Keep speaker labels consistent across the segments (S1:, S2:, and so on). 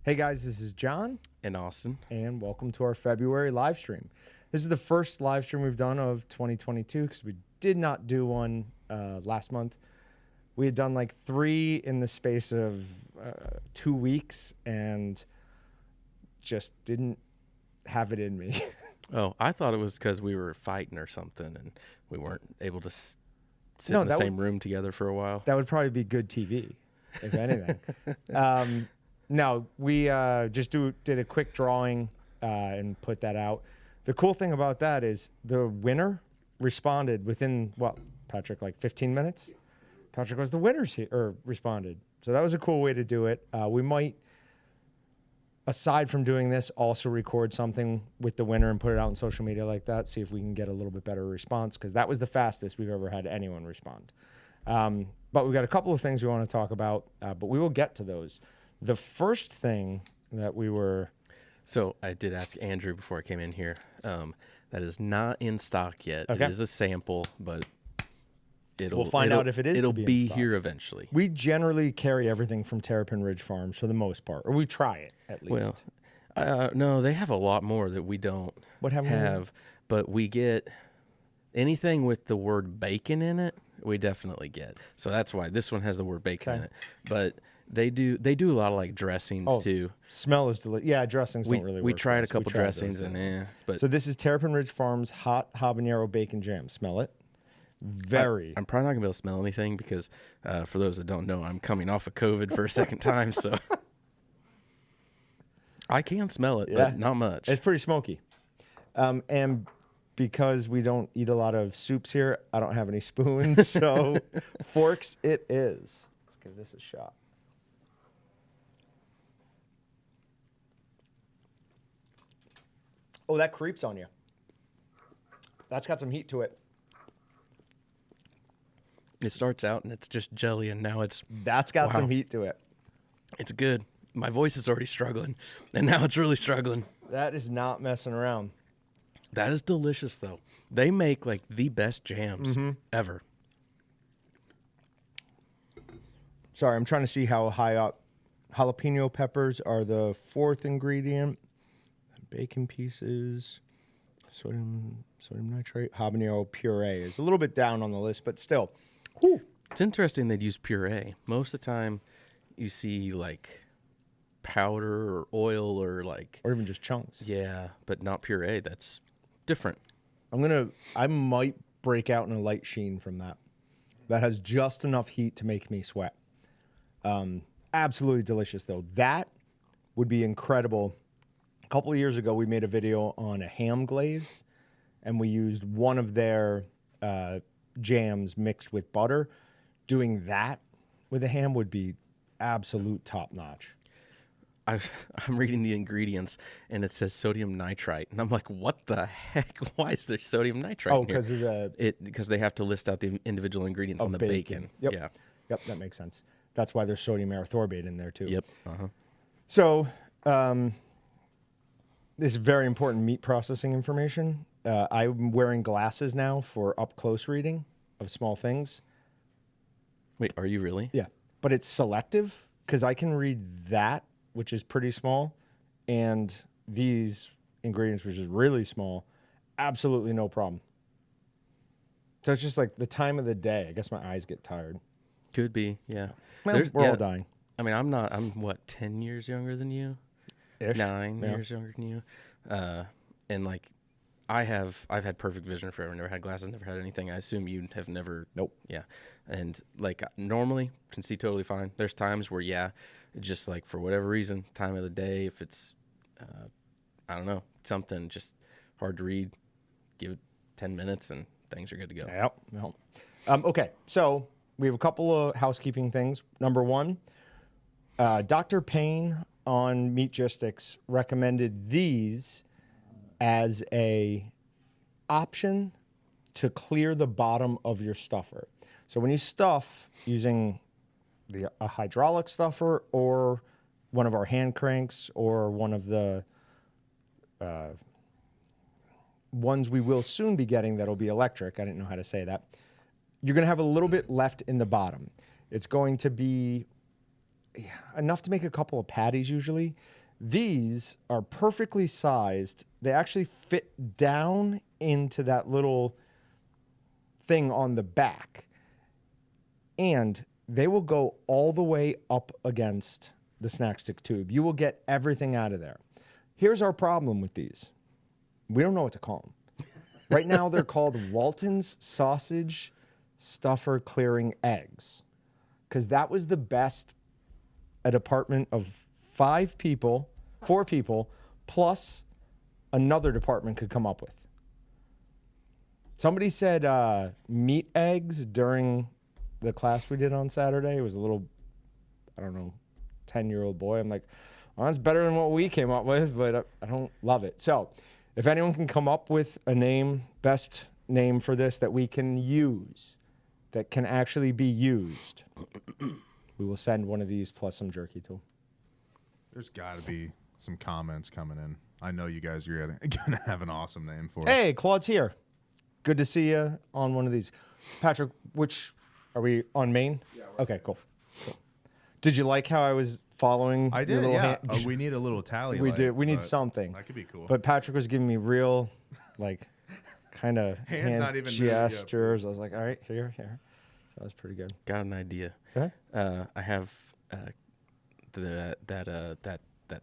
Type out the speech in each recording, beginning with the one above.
S1: Hey guys, this is John,
S2: in Austin.
S1: and welcome to our February live stream. This is the first live stream we've done of 2022 because we did not do one last month. We had done like 3 in the space of 2 weeks and just didn't have it in me.
S2: Oh, I thought it was because we were fighting or something and we weren't able to sit in the same room together for a while.
S1: That would probably be good TV, if anything. No, we just did a quick drawing and put that out. The cool thing about that is the winner responded within, what, Patrick, like 15 minutes? Patrick was the winner responded. So that was a cool way to do it. We might, aside from doing this, also record something with the winner and put it out on social media like that, see if we can get a little bit better response, because that was the fastest we've ever had anyone respond. But we've got a couple of things we want to talk about, but we will get to those. The first thing that we were...
S2: So I did ask Andrew before I came in here. That is not in stock yet.
S1: Okay.
S2: It is a sample, but
S1: we'll find out if it is
S2: It'll
S1: to be in
S2: be
S1: stock.
S2: here eventually.
S1: We generally carry everything from Terrapin Ridge Farms for the most part, or we try it at least.
S2: Well, no, they have a lot more that we don't have, but we get anything with the word bacon in it, we definitely get. So that's why this one has the word bacon in it. But they do a lot of like dressings too.
S1: Smell is delicious. Yeah, dressings don't really work.
S2: We tried
S1: for
S2: a
S1: us.
S2: couple dressings and but
S1: so this is Terrapin Ridge Farms hot habanero bacon jam. Smell it.
S2: I'm probably not gonna be able to smell anything because for those that don't know, I'm coming off of COVID for a second time, so I can smell it, but not much.
S1: It's pretty smoky. And because we don't eat a lot of soups here, I don't have any spoons, so forks it is. Let's give this a shot. Oh, that creeps on you. That's got some heat to it.
S2: It starts out and it's just jelly, and now
S1: That's got some heat to it.
S2: It's good. My voice is already struggling, and now it's really struggling.
S1: That is not messing around.
S2: That is delicious, though. They make like the best jams ever.
S1: Sorry, I'm trying to see how high up. Jalapeno peppers are the 4th ingredient. Bacon pieces, sodium nitrate, habanero puree is a little bit down on the list, but still. Whew.
S2: It's interesting they'd use puree. Most of the time, you see like powder or oil or
S1: even just chunks.
S2: Yeah, but not puree. That's different.
S1: I might break out in a light sheen from that. That has just enough heat to make me sweat. Absolutely delicious though. That would be incredible. A couple of years ago, we made a video on a ham glaze, and we used one of their jams mixed with butter. Doing that with a ham would be absolute top notch.
S2: I'm reading the ingredients, and it says sodium nitrite, and I'm like, what the heck? Why is there sodium nitrite in here? Because they have to list out the individual ingredients on the bacon.
S1: Yep.
S2: Yeah.
S1: Yep, that makes sense. That's why there's sodium erythorbate in there too.
S2: Yep.
S1: So, this is very important meat processing information. I'm wearing glasses now for up close reading of small things.
S2: Wait, are you really?
S1: Yeah, but it's selective because I can read that, which is pretty small, and these ingredients, which is really small, absolutely no problem. So it's just like the time of the day. I guess my eyes get tired.
S2: Could be, yeah.
S1: Well, we're all dying.
S2: I mean, I'm what, 10 years younger than you?
S1: Ish.
S2: 9 years younger than you. And like, I've had perfect vision forever. Never had glasses, never had anything. I assume you have never.
S1: Nope.
S2: Yeah. And like, normally can see totally fine. There's times where, just like for whatever reason, time of the day, if it's, I don't know, something just hard to read, give it 10 minutes and things are good to go.
S1: Yep. Okay, so we have a couple of housekeeping things. Number one, Dr. Payne on Meatgistics recommended these as a option to clear the bottom of your stuffer. So when you stuff using a hydraulic stuffer or one of our hand cranks or one of the ones we will soon be getting that'll be electric, I didn't know how to say that, you're going to have a little bit left in the bottom. It's going to be enough to make a couple of patties usually. These are perfectly sized. They actually fit down into that little thing on the back. And they will go all the way up against the snack stick tube. You will get everything out of there. Here's our problem with these. We don't know what to call them. Right now, they're called Walton's Sausage Stuffer Clearing Eggs, because that was the best a department of 4 people, plus another department could come up with. Somebody said meat eggs during the class we did on Saturday. It was a little, 10-year-old boy. I'm like, well, that's better than what we came up with, but I don't love it. So if anyone can come up with a name, best name for this that we can use, that can actually be used, we will send one of these plus some jerky to them.
S3: There's got to be some comments coming in. I know you guys are going to have an awesome name for it.
S1: Hey, Claude's here. Good to see you on one of these. Patrick, which, are we on main? Yeah. Okay, cool. Did you like how I was following?
S3: I did, yeah. We need a little tally.
S1: We do. We need something.
S3: That could be cool.
S1: But Patrick was giving me real, kind of
S3: hands not even
S1: gestures. I was like, all right, here. So that was pretty good.
S2: Got an idea.
S1: Okay.
S2: I have that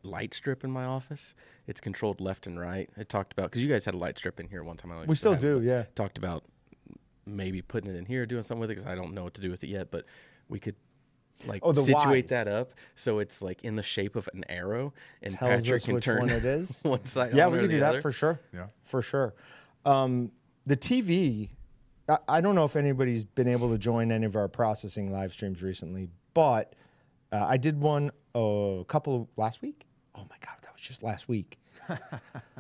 S2: light strip in my office. It's controlled left and right. I talked about, because you guys had a light strip in here one time.
S1: We still do, yeah.
S2: Talked about maybe putting it in here, doing something with it, because I don't know what to do with it yet. But we could situate that up so it's like in the shape of an arrow, and
S1: Tells
S2: Patrick
S1: us
S2: can
S1: which
S2: turn
S1: one it is.
S2: one side.
S1: Yeah,
S2: on
S1: we
S2: or
S1: can
S2: the
S1: do
S2: other.
S1: that for sure.
S3: Yeah,
S1: for sure. The TV. I don't know if anybody's been able to join any of our processing live streams recently, but I did one last week. Oh my God, that was just last week.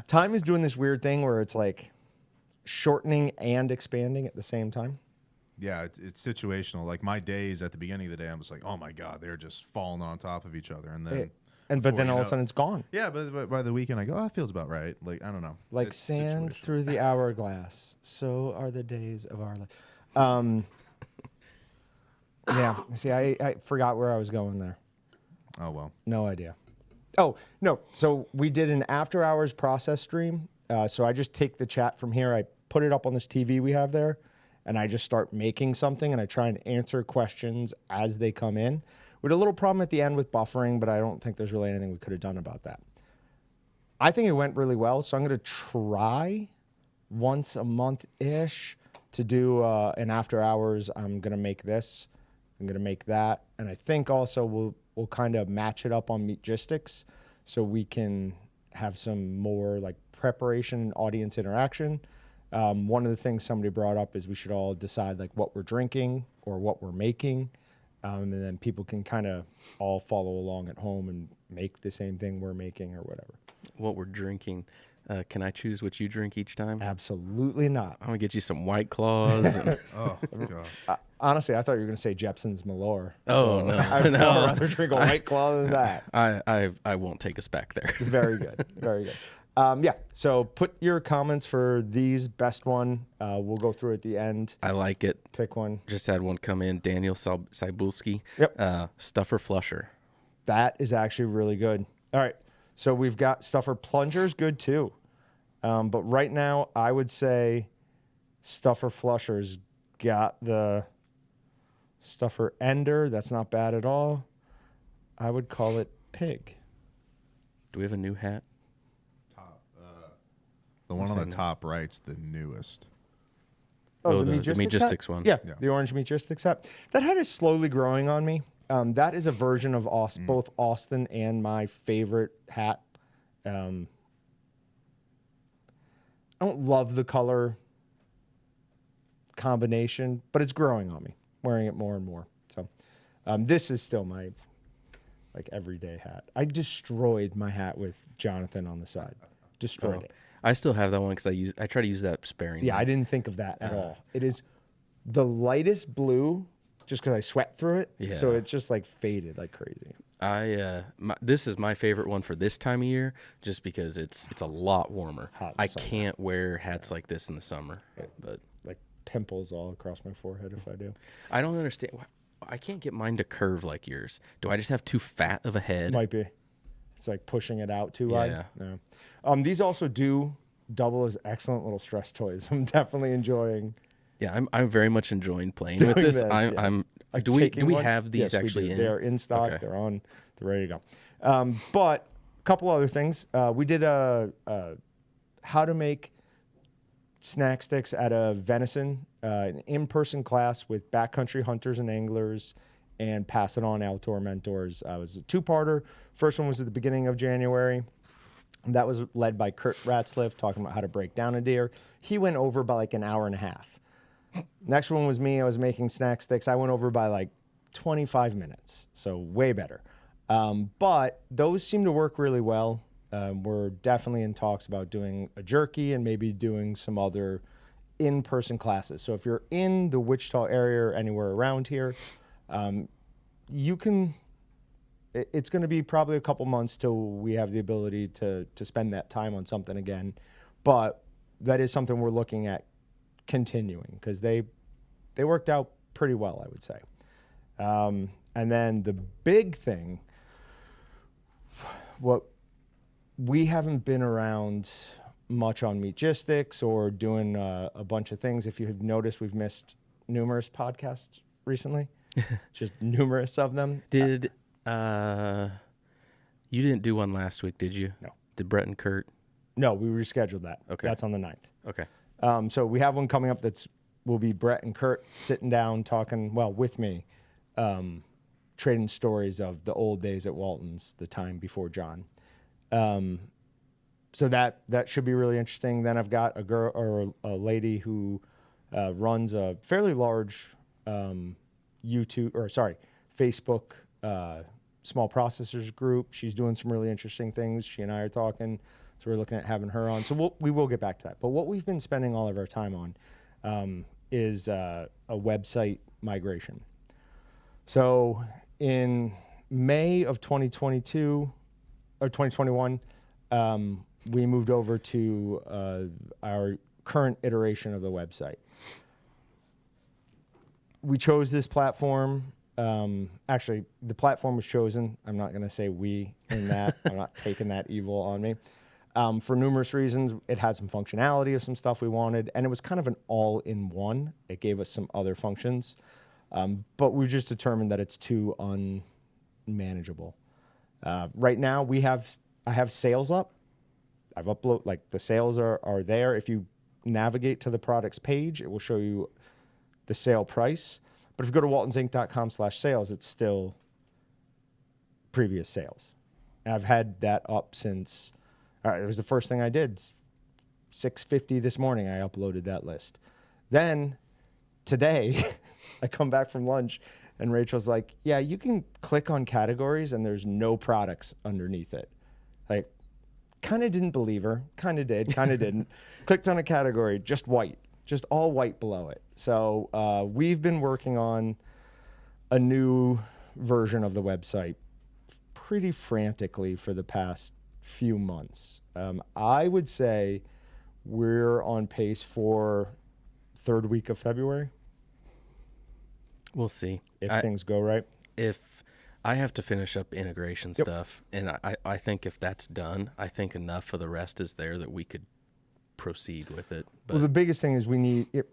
S1: Time is doing this weird thing where it's like shortening and expanding at the same time.
S3: Yeah, it's situational. Like my days at the beginning of the day, I was like, oh my God, they're just falling on top of each other. And then
S1: but then all of a sudden it's gone.
S3: Yeah, but by the weekend I go, it feels about right. Like, I don't know.
S1: Like sand through the hourglass. So are the days of our life. Yeah. See, I forgot where I was going there.
S3: Oh, well.
S1: No idea. Oh, no. So we did an after hours process stream. So I just take the chat from here. I put it up on this TV we have there, and I just start making something, and I try and answer questions as they come in. We had a little problem at the end with buffering, but I don't think there's really anything we could have done about that. I think it went really well, so I'm going to try once a month-ish to do an after hours. I'm going to make this. I'm going to make that. And I think also we'll kind of match it up on Meatgistics so we can have some more like preparation and audience interaction. One of the things somebody brought up is we should all decide like what we're drinking or what we're making. And then people can kind of all follow along at home and make the same thing we're making or whatever.
S2: What we're drinking. Can I choose what you drink each time?
S1: Absolutely not.
S2: I'm going to get you some White Claws. And
S3: Oh, God.
S1: Honestly, I thought you were going to say Jepson's Malort.
S2: Oh, no.
S1: I'd far rather drink a White Claw than that.
S2: I won't take us back there.
S1: Very good. Very good. Yeah, so put your comments for these best one. We'll go through at the end.
S2: I like it.
S1: Pick one.
S2: Just had one come in. Daniel Cybulski.
S1: Yep.
S2: Stuffer Flusher.
S1: That is actually really good. All right, so we've got Stuffer Plungers, good too. But right now, I would say Stuffer Flushers got the Stuffer Ender. That's not bad at all. I would call it Pig.
S2: Do we have a new hat?
S3: The one on the top right's the newest.
S2: Oh, the Meatgistics one.
S1: Yeah, the orange Meatgistics hat. That hat is slowly growing on me. That is a version of both Austin and my favorite hat. I don't love the color combination, but it's growing on me. Wearing it more and more. So this is still my everyday hat. I destroyed my hat with Jonathan on the side. Destroyed it.
S2: I still have that one because I try to use that sparingly.
S1: Yeah, I didn't think of that at all. It is the lightest blue, just because I sweat through it.
S2: Yeah.
S1: So it's just like faded like crazy.
S2: This is my favorite one for this time of year, just because it's a lot warmer. I can't wear hats like this in the summer, but
S1: like pimples all across my forehead if I do.
S2: I don't understand. I can't get mine to curve like yours. Do I just have too fat of a head?
S1: Might be. It's like pushing it out too wide. Yeah. These also do double as excellent little stress toys. I'm definitely enjoying.
S2: Yeah, I'm very much enjoying playing with this.
S1: Like
S2: do we have these actually in?
S1: They're in stock. Okay. They're ready to go. But a couple other things. We did a how to make snack sticks out of venison, an in-person class with backcountry hunters and anglers, and Pass It On outdoor mentors. It was a two-parter. First one was at the beginning of January. That was led by Kurt Ratzliff, talking about how to break down a deer. He went over by like an hour and a half. Next one was me. I was making snack sticks. I went over by like 25 minutes, so way better. But those seem to work really well. We're definitely in talks about doing a jerky and maybe doing some other in-person classes. So if you're in the Wichita area or anywhere around here, you can, it's going to be probably a couple months till we have the ability to spend that time on something again. But that is something we're looking at continuing, because they worked out pretty well, I would say. And then the big thing, what we haven't been around much on Meatgistics or doing a bunch of things. If you have noticed, we've missed numerous podcasts recently, just numerous of them.
S2: Did you didn't do one last week, did you?
S1: No.
S2: Did Brett and Kurt?
S1: No, we rescheduled that.
S2: Okay.
S1: That's on the 9th.
S2: Okay.
S1: So we have one coming up will be Brett and Kurt sitting down talking, with me, trading stories of the old days at Walton's, the time before John. So that should be really interesting. Then I've got a girl or a lady who runs a fairly large Facebook small processors group. She's doing some really interesting things. She and I are talking, so we're looking at having her on. So we will get back to that. But what we've been spending all of our time on is a website migration. So in May of 2022 or 2021, we moved over to our current iteration of the website. We chose this platform. Actually, the platform was chosen. I'm not going to say we in that. I'm not taking that evil on me. For numerous reasons, it had some functionality of some stuff we wanted, and it was kind of an all-in-one. It gave us some other functions, but we just determined that it's too unmanageable. Right now, I have sales up. I've uploaded, like, the sales are there. If you navigate to the products page, it will show you the sale price. But if you go to waltonsinc.com/sales, it's still previous sales. And I've had that up since, it was the first thing I did. 6:50 this morning, I uploaded that list. Then today, I come back from lunch, and Rachel's like, yeah, you can click on categories, and there's no products underneath it. Like, kind of didn't believe her. Kind of did, kind of didn't. Clicked on a category, just white. Just all white below it. So we've been working on a new version of the website pretty frantically for the past few months. I would say we're on pace for third week of February.
S2: We'll see.
S1: If things go right.
S2: If I have to finish up integration stuff, and I think if that's done, I think enough of the rest is there that we could proceed with it. But
S1: well, the biggest thing is we need it.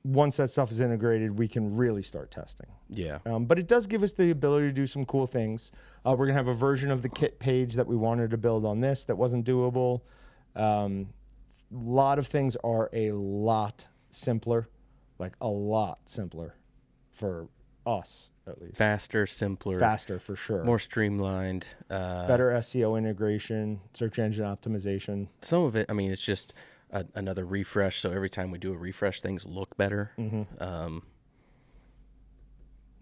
S1: Once that stuff is integrated, we can really start testing.
S2: Yeah.
S1: But it does give us the ability to do some cool things. We're going to have a version of the kit page that we wanted to build on this that wasn't doable. A lot of things are a lot simpler, like a lot simpler for us, at least.
S2: Faster, simpler.
S1: Faster, for sure.
S2: More streamlined.
S1: Better SEO integration, search engine optimization.
S2: Some of it, I mean, it's just another refresh. So every time we do a refresh, things look better. Mm-hmm.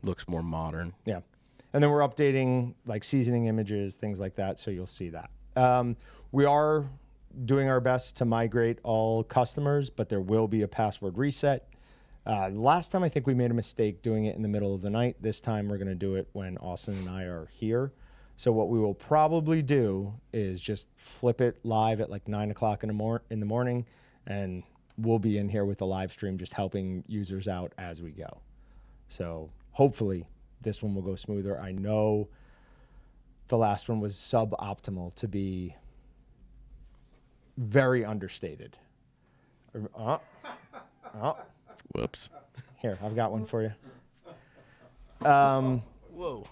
S2: Looks more modern.
S1: Yeah. And then we're updating like seasoning images, things like that. So you'll see that. We are doing our best to migrate all customers, but there will be a password reset. Last time, I think we made a mistake doing it in the middle of the night. This time, we're going to do it when Austin and I are here. So what we will probably do is just flip it live at like 9 o'clock in the morning, and we'll be in here with the live stream just helping users out as we go. So hopefully this one will go smoother. I know the last one was suboptimal, to be very understated.
S2: Whoops.
S1: Here, I've got one for you.
S2: Whoa.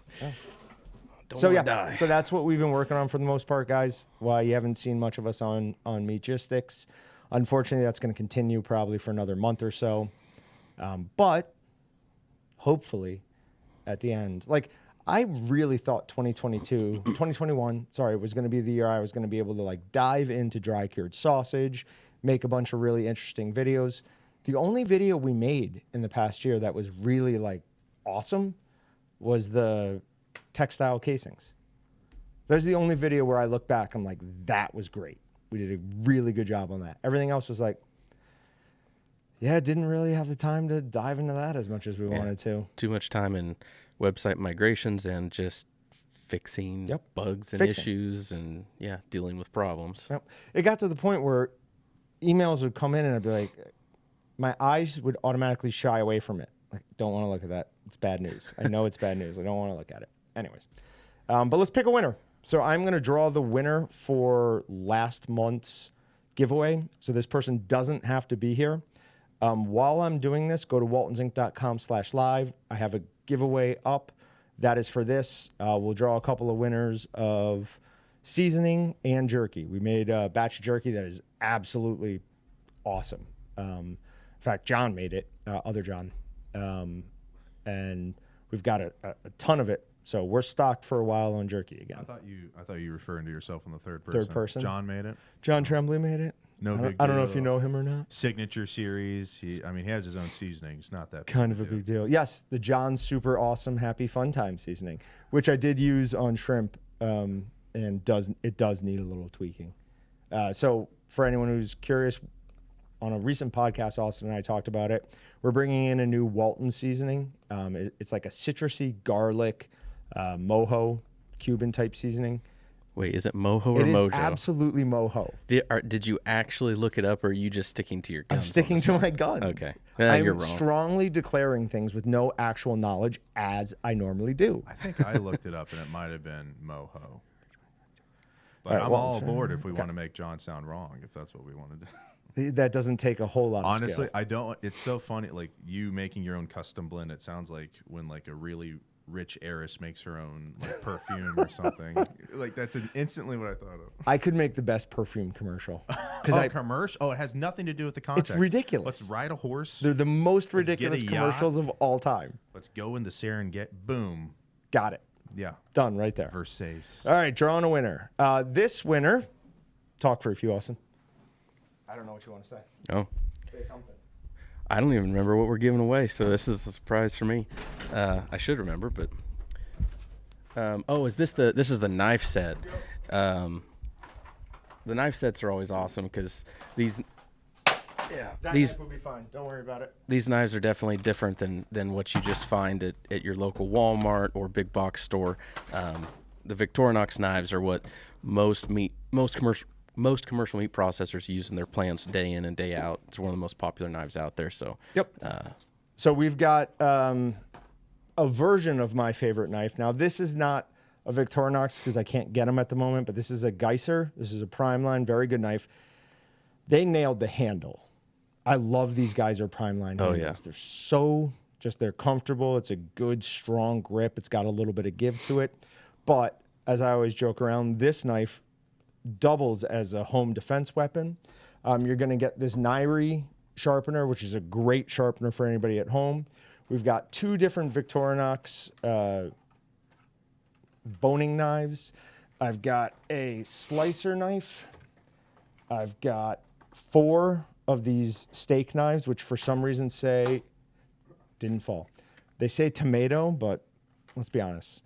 S1: So yeah, die. So that's what we've been working on for the most part, guys. Why you haven't seen much of us on Meatgistics. Unfortunately, that's going to continue probably for another month or so. But hopefully at the end, like I really thought 2021, was going to be the year I was going to be able to like dive into dry cured sausage, make a bunch of really interesting videos. The only video we made in the past year that was really like awesome was the textile casings. There's the only video where I look back, I'm like, that was great. We did a really good job on that. Everything else was like, yeah, didn't really have the time to dive into that as much as we wanted to.
S2: Too much time in website migrations and just fixing bugs and issues and dealing with problems.
S1: Yep. It got to the point where emails would come in and I'd be like, my eyes would automatically shy away from it. Like, don't want to look at that. It's bad news. I know it's bad news. I don't want to look at it. Anyways, but let's pick a winner. So I'm going to draw the winner for last month's giveaway. So this person doesn't have to be here. While I'm doing this, go to waltonsinc.com/live. I have a giveaway up. That is for this. We'll draw a couple of winners of seasoning and jerky. We made a batch of jerky that is absolutely awesome. In fact, John made it, other John. And we've got a ton of it. So we're stocked for a while on jerky again.
S3: I thought you were referring to yourself in the third person.
S1: Third person.
S3: John made it.
S1: John Tremblay made it.
S3: No big deal.
S1: I don't know if you know him or not.
S3: Signature series. He has his own seasoning. It's not that
S1: kind of a big deal. Yes, the John Super Awesome Happy Fun Time seasoning, which I did use on shrimp, and it does need a little tweaking. So for anyone who's curious, on a recent podcast, Austin and I talked about it. We're bringing in a new Walton seasoning. It's like a citrusy garlic, mojo, Cuban type seasoning.
S2: Wait, is it mojo or mojo?
S1: It is absolutely mojo.
S2: Did you actually look it up, or are you just sticking to your guns?
S1: I'm sticking to my guns.
S2: Okay.
S1: I'm
S2: you're wrong.
S1: Strongly declaring things with no actual knowledge, as I normally do.
S3: I think I looked it up, and it might have been mojo. But I'm all aboard if we want to make John sound wrong, if that's what we want to do.
S1: That doesn't take a whole lot of
S3: Honestly,
S1: skill.
S3: I don't. It's so funny, like you making your own custom blend. It sounds like when like a really rich heiress makes her own like perfume or something. Like that's instantly what I thought of.
S1: I could make the best perfume commercial.
S3: Commercial? Oh, it has nothing to do with the context.
S1: It's ridiculous.
S3: Let's ride a horse.
S1: They're the most ridiculous commercials of all time.
S3: Let's go in the Serengeti. Boom.
S1: Got it.
S3: Yeah.
S1: Done right there.
S3: Versace.
S1: All right, drawing a winner. This winner, talk for a few, Austin. I don't know what you want to say.
S2: Oh.
S1: Say something.
S2: I don't even remember what we're giving away, so this is a surprise for me. I should remember, but this is the knife set. The knife sets are always awesome because these
S1: knife will be fine. Don't worry about it.
S2: These knives are definitely different than what you just find at your local Walmart or big box store. The Victorinox knives are what most commercial meat processors use in their plants day in and day out. It's one of the most popular knives out there. So
S1: so we've got a version of my favorite knife. Now this is not a Victorinox because I can't get them at the moment, but this is a Geiser. This is a prime line, very good knife. They nailed the handle. I love these Geiser prime line handles. They're they're comfortable. It's a good strong grip. It's got a little bit of give to it. But as I always joke around, this knife doubles as a home defense weapon. You're going to get this Nairi sharpener, which is a great sharpener for anybody at home. We've got two different Victorinox boning knives. I've got a slicer knife. I've got 4 of these steak knives, which for some reason didn't fall. They say tomato, but let's be honest.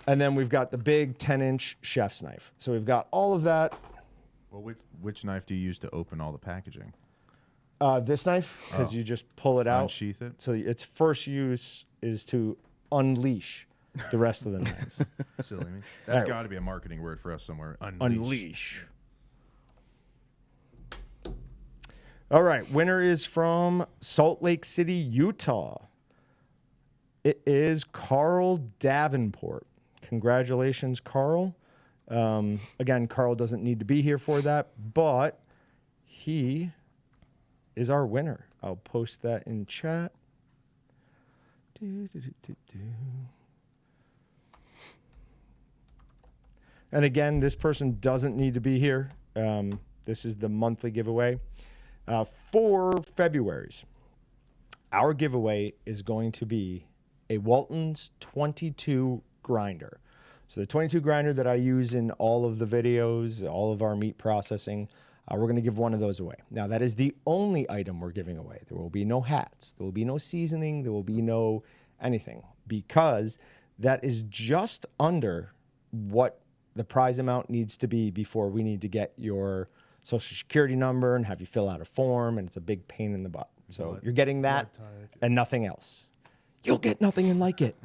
S1: And then we've got the big 10-inch chef's knife. So we've got all of that.
S3: Well, which knife do you use to open all the packaging?
S1: This knife, because you just pull it out.
S3: Unsheath it?
S1: So its first use is to unleash the rest of the knives.
S3: Silly me. That's got to be a marketing word for us somewhere.
S1: Unleash. All right. Winner is from Salt Lake City, Utah. It is Carl Davenport. Congratulations, Carl. Again, Carl doesn't need to be here for that, but he is our winner. I'll post that in chat. And again, this person doesn't need to be here. This is the monthly giveaway. For February's, our giveaway is going to be a Walton's 22 grinder. So the 22 grinder that I use in all of the videos, all of our meat processing, we're going to give one of those away. Now, that is the only item we're giving away. There will be no hats. There will be no seasoning. There will be no anything, because that is just under what the prize amount needs to be before we need to get your social security number and have you fill out a form, and it's a big pain in the butt. So you're getting that and nothing else. You'll get nothing and like it.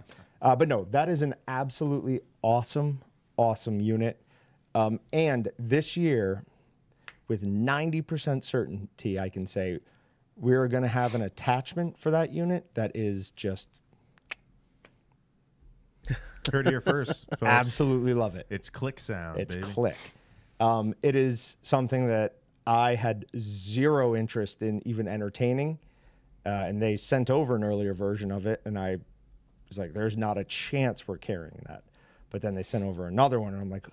S1: But no, that is an absolutely awesome, awesome unit. And this year, with 90% certainty, I can say we're going to have an attachment for that unit that is just...
S3: Heard it here first, folks.
S1: Absolutely love it.
S3: It's click sound,
S1: It's
S3: baby.
S1: click. It is something that I had zero interest in even entertaining. And they sent over an earlier version of it, and I was like, there's not a chance we're carrying that. But then they sent over another one, and I'm like,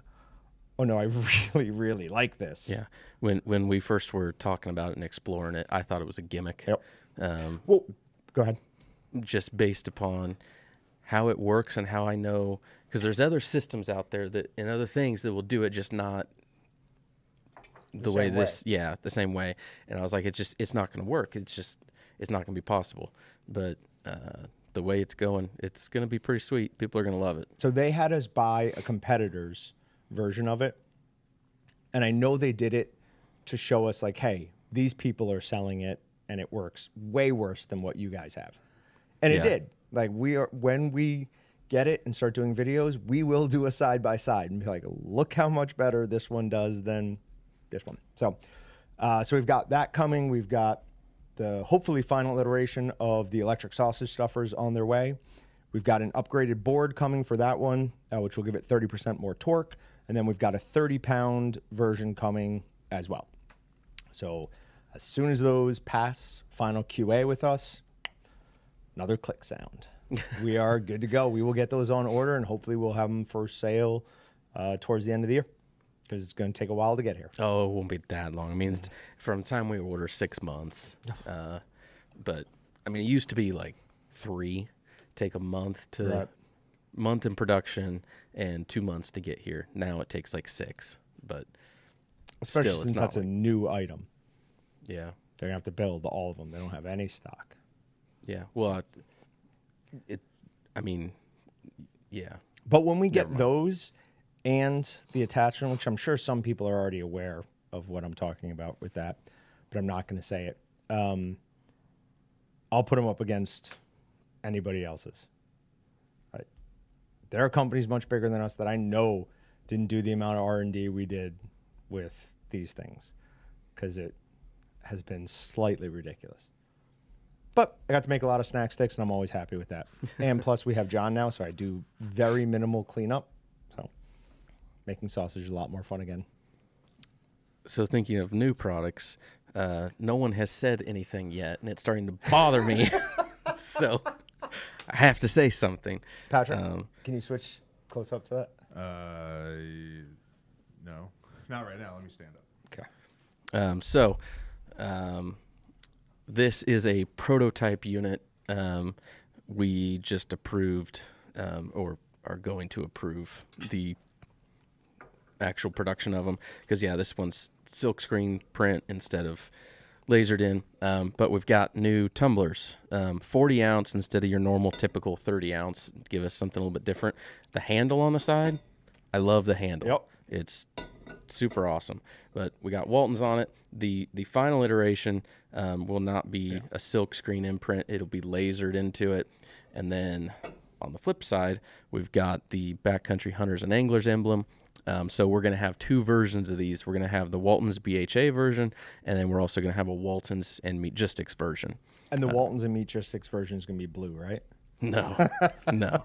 S1: oh no, I really, really like this.
S2: Yeah. When we first were talking about it and exploring it, I thought it was a gimmick.
S1: Yep. Well, go ahead.
S2: Just based upon how it works and how I know, because there's other systems out there that and other things that will do it, just not the way this, yeah, the same way. And I was like, it's not going to work. It's not going to be possible. But the way it's going to be pretty sweet. People are going to love it.
S1: So they had us buy a competitor's version of it. And I know they did it to show us like, hey, these people are selling it and it works way worse than what you guys have. And it did. Like when we get it and start doing videos, we will do a side by side and be like, look how much better this one does than this one. So we've got that coming. We've got the hopefully final iteration of the electric sausage stuffers on their way. We've got an upgraded board coming for that one, which will give it 30% more torque. And then we've got a 30-pound version coming as well. So as soon as those pass final QA with us, another click sound. We are good to go. We will get those on order, and hopefully we'll have them for sale towards the end of the year, because it's going to take a while to get here.
S2: Oh, it won't be that long. I mean, it's, from the time we order, 6 months. But, I mean, it used to be like 3, take a month to month in production and 2 months to get here. Now it takes like 6, but
S1: especially
S2: still,
S1: since that's a new item.
S2: Yeah.
S1: They're going to have to build all of them. They don't have any stock.
S2: Yeah. Well, I mean, yeah.
S1: But when we get those and the attachment, which I'm sure some people are already aware of what I'm talking about with that, but I'm not going to say it. I'll put them up against anybody else's. There are companies much bigger than us that I know didn't do the amount of R&D we did with these things, because it has been slightly ridiculous. But I got to make a lot of snack sticks, and I'm always happy with that. And plus, we have John now, so I do very minimal cleanup. So making sausage is a lot more fun again.
S2: So thinking of new products, no one has said anything yet, and it's starting to bother me. So I have to say something.
S1: Patrick, can you switch close up to that?
S3: No, not right now. Let me stand up.
S2: Okay. This is a prototype unit. We just approved, or are going to approve, the actual production of them. Because, yeah, this one's silkscreen print instead of lasered in. But we've got new tumblers, 40 ounce instead of your normal typical 30 ounce. Give us something a little bit different. The handle on the side, I love the handle.
S1: Yep.
S2: It's super awesome. But we got Waltons on it. The final iteration will not be a silk screen imprint. It'll be lasered into it. And then on the flip side, we've got the Backcountry Hunters and Anglers emblem. So we're going to have 2 versions of these. We're going to have the Waltons BHA version, and then we're also going to have a Waltons and Meatgistics version.
S1: And the Waltons and Meatgistics version is going to be blue, right?
S2: No, no.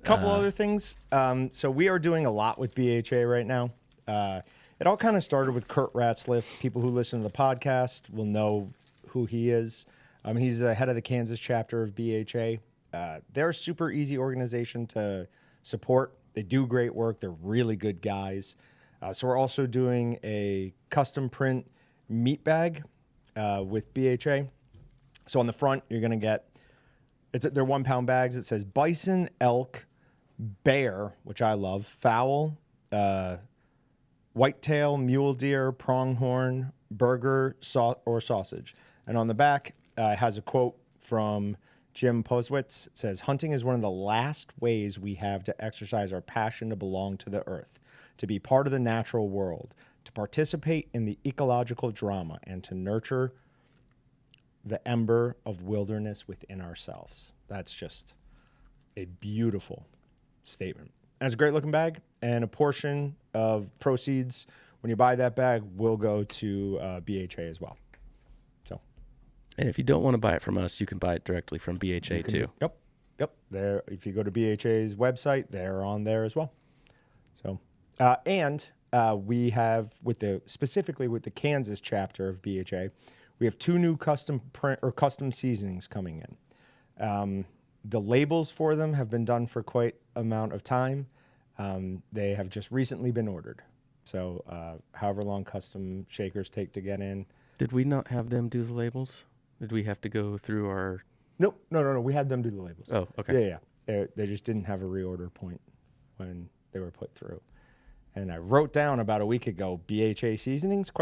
S1: Couple other things. So we are doing a lot with BHA right now. It all kind of started with Kurt Ratzliff. People who listen to the podcast will know who he is. He's the head of the Kansas chapter of BHA. They're a super easy organization to support. They do great work. They're really good guys. So we're also doing a custom print meat bag with BHA. So on the front, you're going to get, they're 1 pound bags. It says bison, elk, bear, which I love, fowl, whitetail, mule deer, pronghorn, burger, or sausage. And on the back, it has a quote from Jim Poswitz. It says, hunting is one of the last ways we have to exercise our passion to belong to the earth, to be part of the natural world, to participate in the ecological drama, and to nurture the ember of wilderness within ourselves. That's just a beautiful statement. And it's a great looking bag, and a portion of proceeds when you buy that bag will go to BHA as well. So,
S2: and if you don't want to buy it from us, you can buy it directly from BHA too.
S1: Yep. There, if you go to BHA's website, they're on there as well. So, we have specifically with the Kansas chapter of BHA, we have 2 new custom seasonings coming in. The labels for them have been done for quite amount of time. They have just recently been ordered. So however long custom shakers take to get in.
S2: Did we not have them do the labels? Did we have to go through our...
S1: Nope. No. We had them do the labels.
S2: Oh, okay.
S1: Yeah. They just didn't have a reorder point when they were put through. And I wrote down about a week ago, BHA seasonings, ?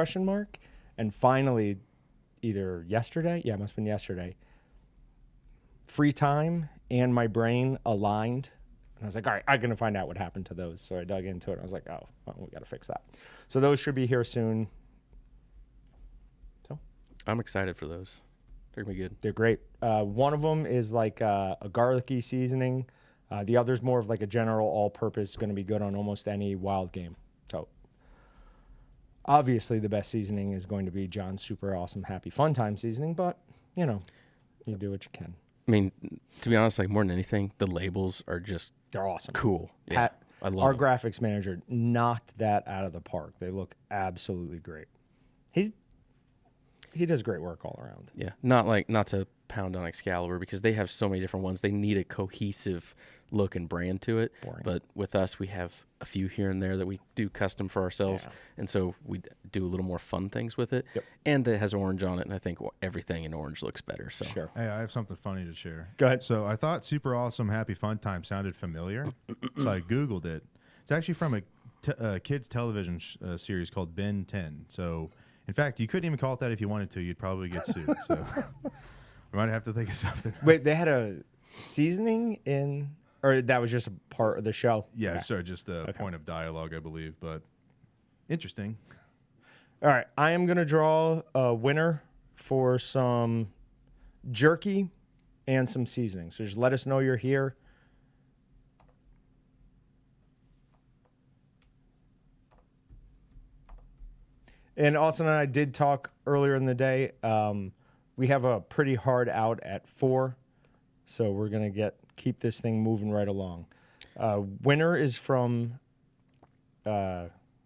S1: And finally, either yesterday, it must have been yesterday, free time and my brain aligned. And I was like, all right, I'm going to find out what happened to those. So I dug into it. I was like, oh, well, we got to fix that. So those should be here soon. So
S2: I'm excited for those. They're going to be good.
S1: They're great. One of them is like a garlicky seasoning. The other's more of like a general all-purpose, going to be good on almost any wild game. So obviously the best seasoning is going to be John's super awesome Happy Fun Time seasoning, but you do what you can.
S2: I mean, to be honest, like more than anything, the labels are just...
S1: They're awesome.
S2: Cool.
S1: Yeah,
S2: I love
S1: our
S2: them.
S1: graphics manager knocked that out of the park. They look absolutely great. He does great work all around.
S2: Yeah, not to pound on Excalibur because they have so many different ones. They need a cohesive look and brand to it.
S1: Boring.
S2: But with us, we have a few here and there that we do custom for ourselves, and so we do a little more fun things with it.
S1: Yep.
S2: And it has orange on it, and I think everything in orange looks better. So
S1: Sure.
S3: Hey, I have something funny to share.
S1: Go ahead.
S3: So I thought Super Awesome Happy Fun Time sounded familiar, so I Googled it. It's actually from a kids television series called Ben 10. So, in fact, you couldn't even call it that if you wanted to. You'd probably get sued. So we might have to think of something.
S1: Wait, they had a seasoning in, or that was just a part of the show?
S3: Yeah,
S1: Okay.
S3: sorry, just a point of dialogue, I believe, but interesting.
S1: All right, I am going to draw a winner for some jerky and some seasoning. So just let us know you're here. And Austin and I did talk earlier in the day. We have a pretty hard out at 4, so we're going to keep this thing moving right along. Winner is from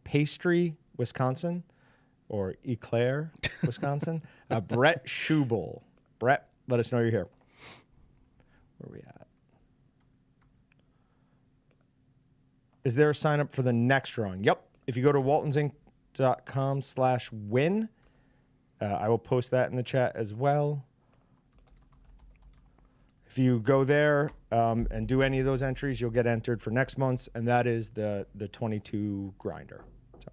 S1: Pastry, Wisconsin, or Eclair, Wisconsin. Brett Schubel. Brett, let us know you're here. Where are we at? Is there a sign up for the next drawing? Yep. If you go to waltonsinc.com/win, I will post that in the chat as well. If you go there and do any of those entries, you'll get entered for next month's, and that is the 22 grinder. So.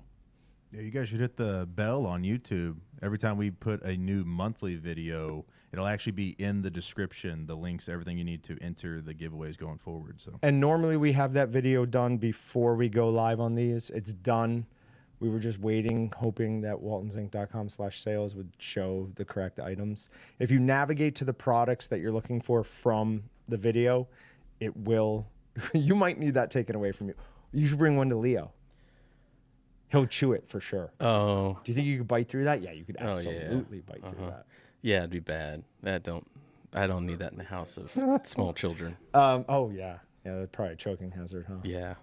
S3: Yeah, you guys should hit the bell on YouTube. Every time we put a new monthly video, it'll actually be in the description, the links, everything you need to enter the giveaways going forward. So.
S1: And normally we have that video done before we go live on these. It's done. We were just waiting, hoping that waltonsinc.com/sales would show the correct items. If you navigate to the products that you're looking for from the video, it will. You might need that taken away from you. You should bring one to Leo. He'll chew it for sure.
S2: Oh.
S1: Do you think you could bite through that? Yeah, you could absolutely bite through that.
S2: Yeah, it'd be bad. That don't. I don't need that in the house of small children.
S1: Oh yeah, that's probably a choking hazard, huh?
S2: Yeah.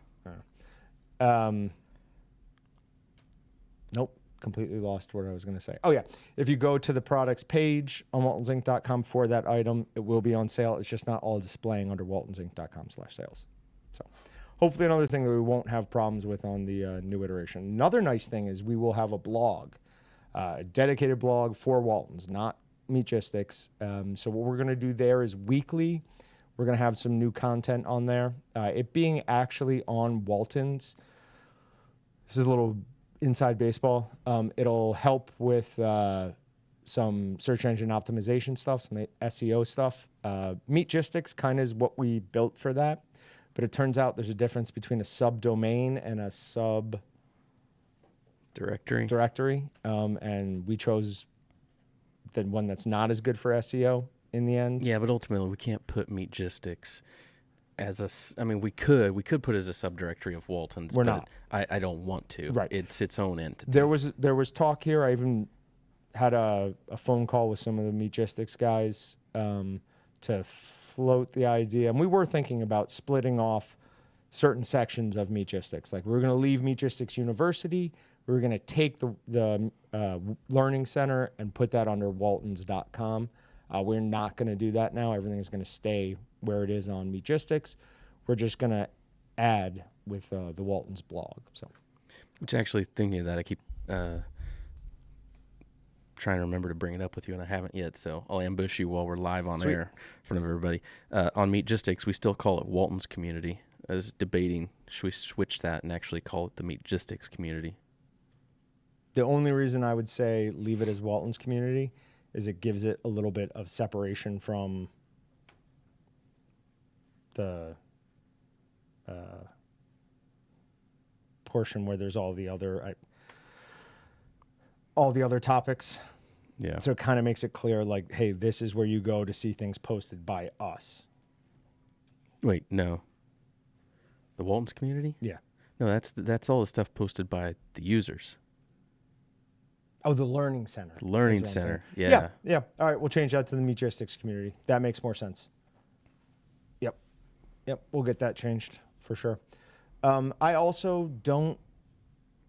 S1: Nope, completely lost what I was going to say. Oh yeah, if you go to the products page on waltonsinc.com for that item, it will be on sale. It's just not all displaying under waltonsinc.com/sales. So hopefully another thing that we won't have problems with on the new iteration. Another nice thing is we will have a blog, a dedicated blog for Waltons, not Meatgistics. So what we're going to do there is weekly, we're going to have some new content on there. It being actually on Waltons, this is a little inside baseball. It'll help with some search engine optimization stuff, some SEO stuff. Meatgistics kind of is what we built for that, but it turns out there's a difference between a subdomain and a sub directory. And we chose the one that's not as good for SEO in the end.
S2: Yeah, but ultimately we can't put Meatgistics we could put it as a subdirectory of Walton's.
S1: We're not.
S2: I don't want to.
S1: Right.
S2: It's its own entity.
S1: There was talk here. I even had a phone call with some of the Meatgistics guys to float the idea. And we were thinking about splitting off certain sections of Meatgistics. Like we were going to leave Meatgistics University. We were going to take the Learning Center and put that under waltons.com. We're not going to do that now. Everything is going to stay where it is on Meatgistics. We're just going to add with the Waltons blog. So,
S2: which actually, thinking of that, I keep trying to remember to bring it up with you, and I haven't yet. So I'll ambush you while we're live on air in front of everybody. On Meatgistics, we still call it Walton's Community. I was debating, should we switch that and actually call it the Meatgistics Community?
S1: The only reason I would say leave it as Walton's Community is it gives it a little bit of separation from the portion where there's all the other topics.
S2: Yeah.
S1: So it kind of makes it clear, like, hey, this is where you go to see things posted by us.
S2: Wait, no. The Walton's Community?
S1: Yeah.
S2: No, that's all the stuff posted by the users.
S1: Oh, the Learning Center.
S2: The Learning Center. Yeah.
S1: Yeah. All right, we'll change that to the Meatgistics Community. That makes more sense. Yep. We'll get that changed for sure. I also don't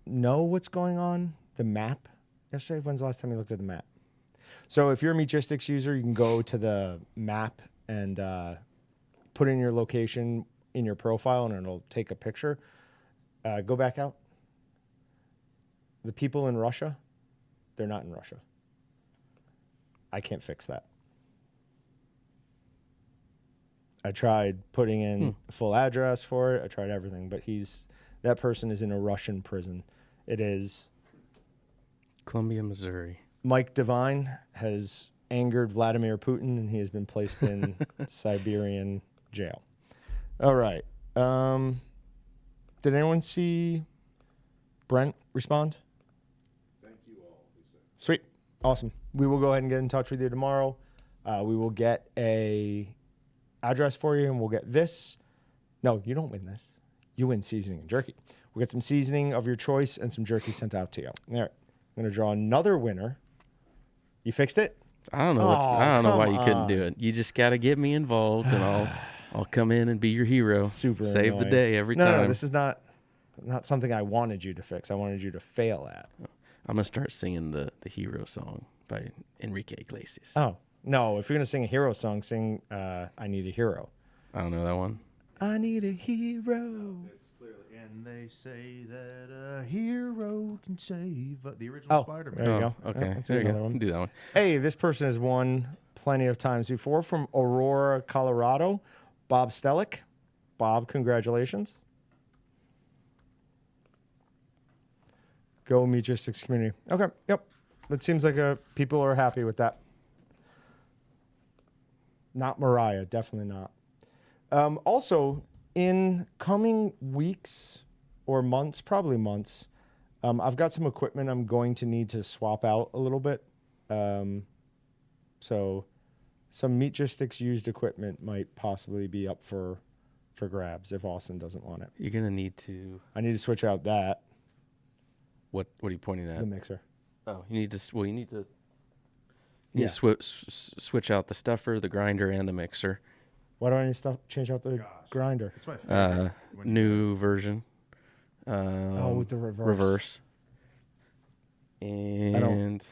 S1: know what's going on. The map. Yesterday, when's the last time you looked at the map? So if you're a Meatgistics user, you can go to the map and put in your location in your profile, and it'll take a picture. Go back out. The people in Russia, they're not in Russia. I can't fix that. I tried putting in a full address for it. I tried everything, but that person is in a Russian prison. It is
S2: Columbia, Missouri.
S1: Mike Devine has angered Vladimir Putin, and he has been placed in Siberian jail. All right. Did anyone see Brent respond?
S4: Thank you all.
S1: Sweet. Awesome. We will go ahead and get in touch with you tomorrow. We will get a address for you, and we'll get this. No, you don't win this. You win seasoning and jerky. We'll get some seasoning of your choice and some jerky sent out to you. All right. I'm going to draw another winner. You fixed it?
S2: I don't know. I don't know why you couldn't do it. You just got to get me involved, and I'll come in and be your hero.
S1: Super
S2: Save
S1: annoying.
S2: the day every time.
S1: No, this is not something I wanted you to fix. I wanted you to fail at.
S2: I'm gonna start singing the hero song by Enrique Iglesias.
S1: Oh no! If you're gonna sing a hero song, sing "I Need a Hero."
S2: I don't know that one.
S1: I need a hero.
S3: It's clearly, and they say that a hero can save the original Spider-Man.
S1: There you go.
S2: Okay,
S1: Let's
S2: there you
S1: another
S2: go.
S1: one.
S2: Do that one.
S1: Hey, this person has won plenty of times before from Aurora, Colorado. Bob Stellick. Bob, congratulations. Go Meatgistics Community. Okay, yep. It seems like people are happy with that. Not Mariah, definitely not. Also, in coming weeks or months, probably months, I've got some equipment I'm going to need to swap out a little bit. So some Meatgistics used equipment might possibly be up for grabs if Austin doesn't want it.
S2: You're gonna need to.
S1: I need to switch out that.
S2: What are you pointing at?
S1: The mixer.
S2: Oh, you need to. Well, you need to You switch out the stuffer, the grinder, and the mixer.
S1: Why do I need to change out the grinder?
S3: It's my favorite.
S2: New version.
S1: With the
S2: Reverse. And